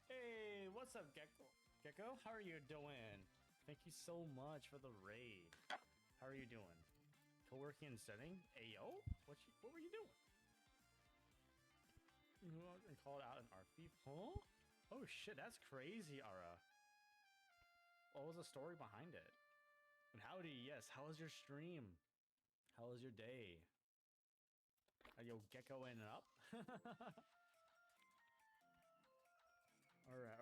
Hey, what's up, Gecko? Gecko, how are you doing? Thank you so much for the raid. How are you doing? Co-working and setting? Ayo? What were you doing? You went and called out an art thief? Huh? Oh shit, that's crazy, Ara. What was the story behind it? And howdy, yes, how was your stream? How was your day? Are you geckoing up? Alright,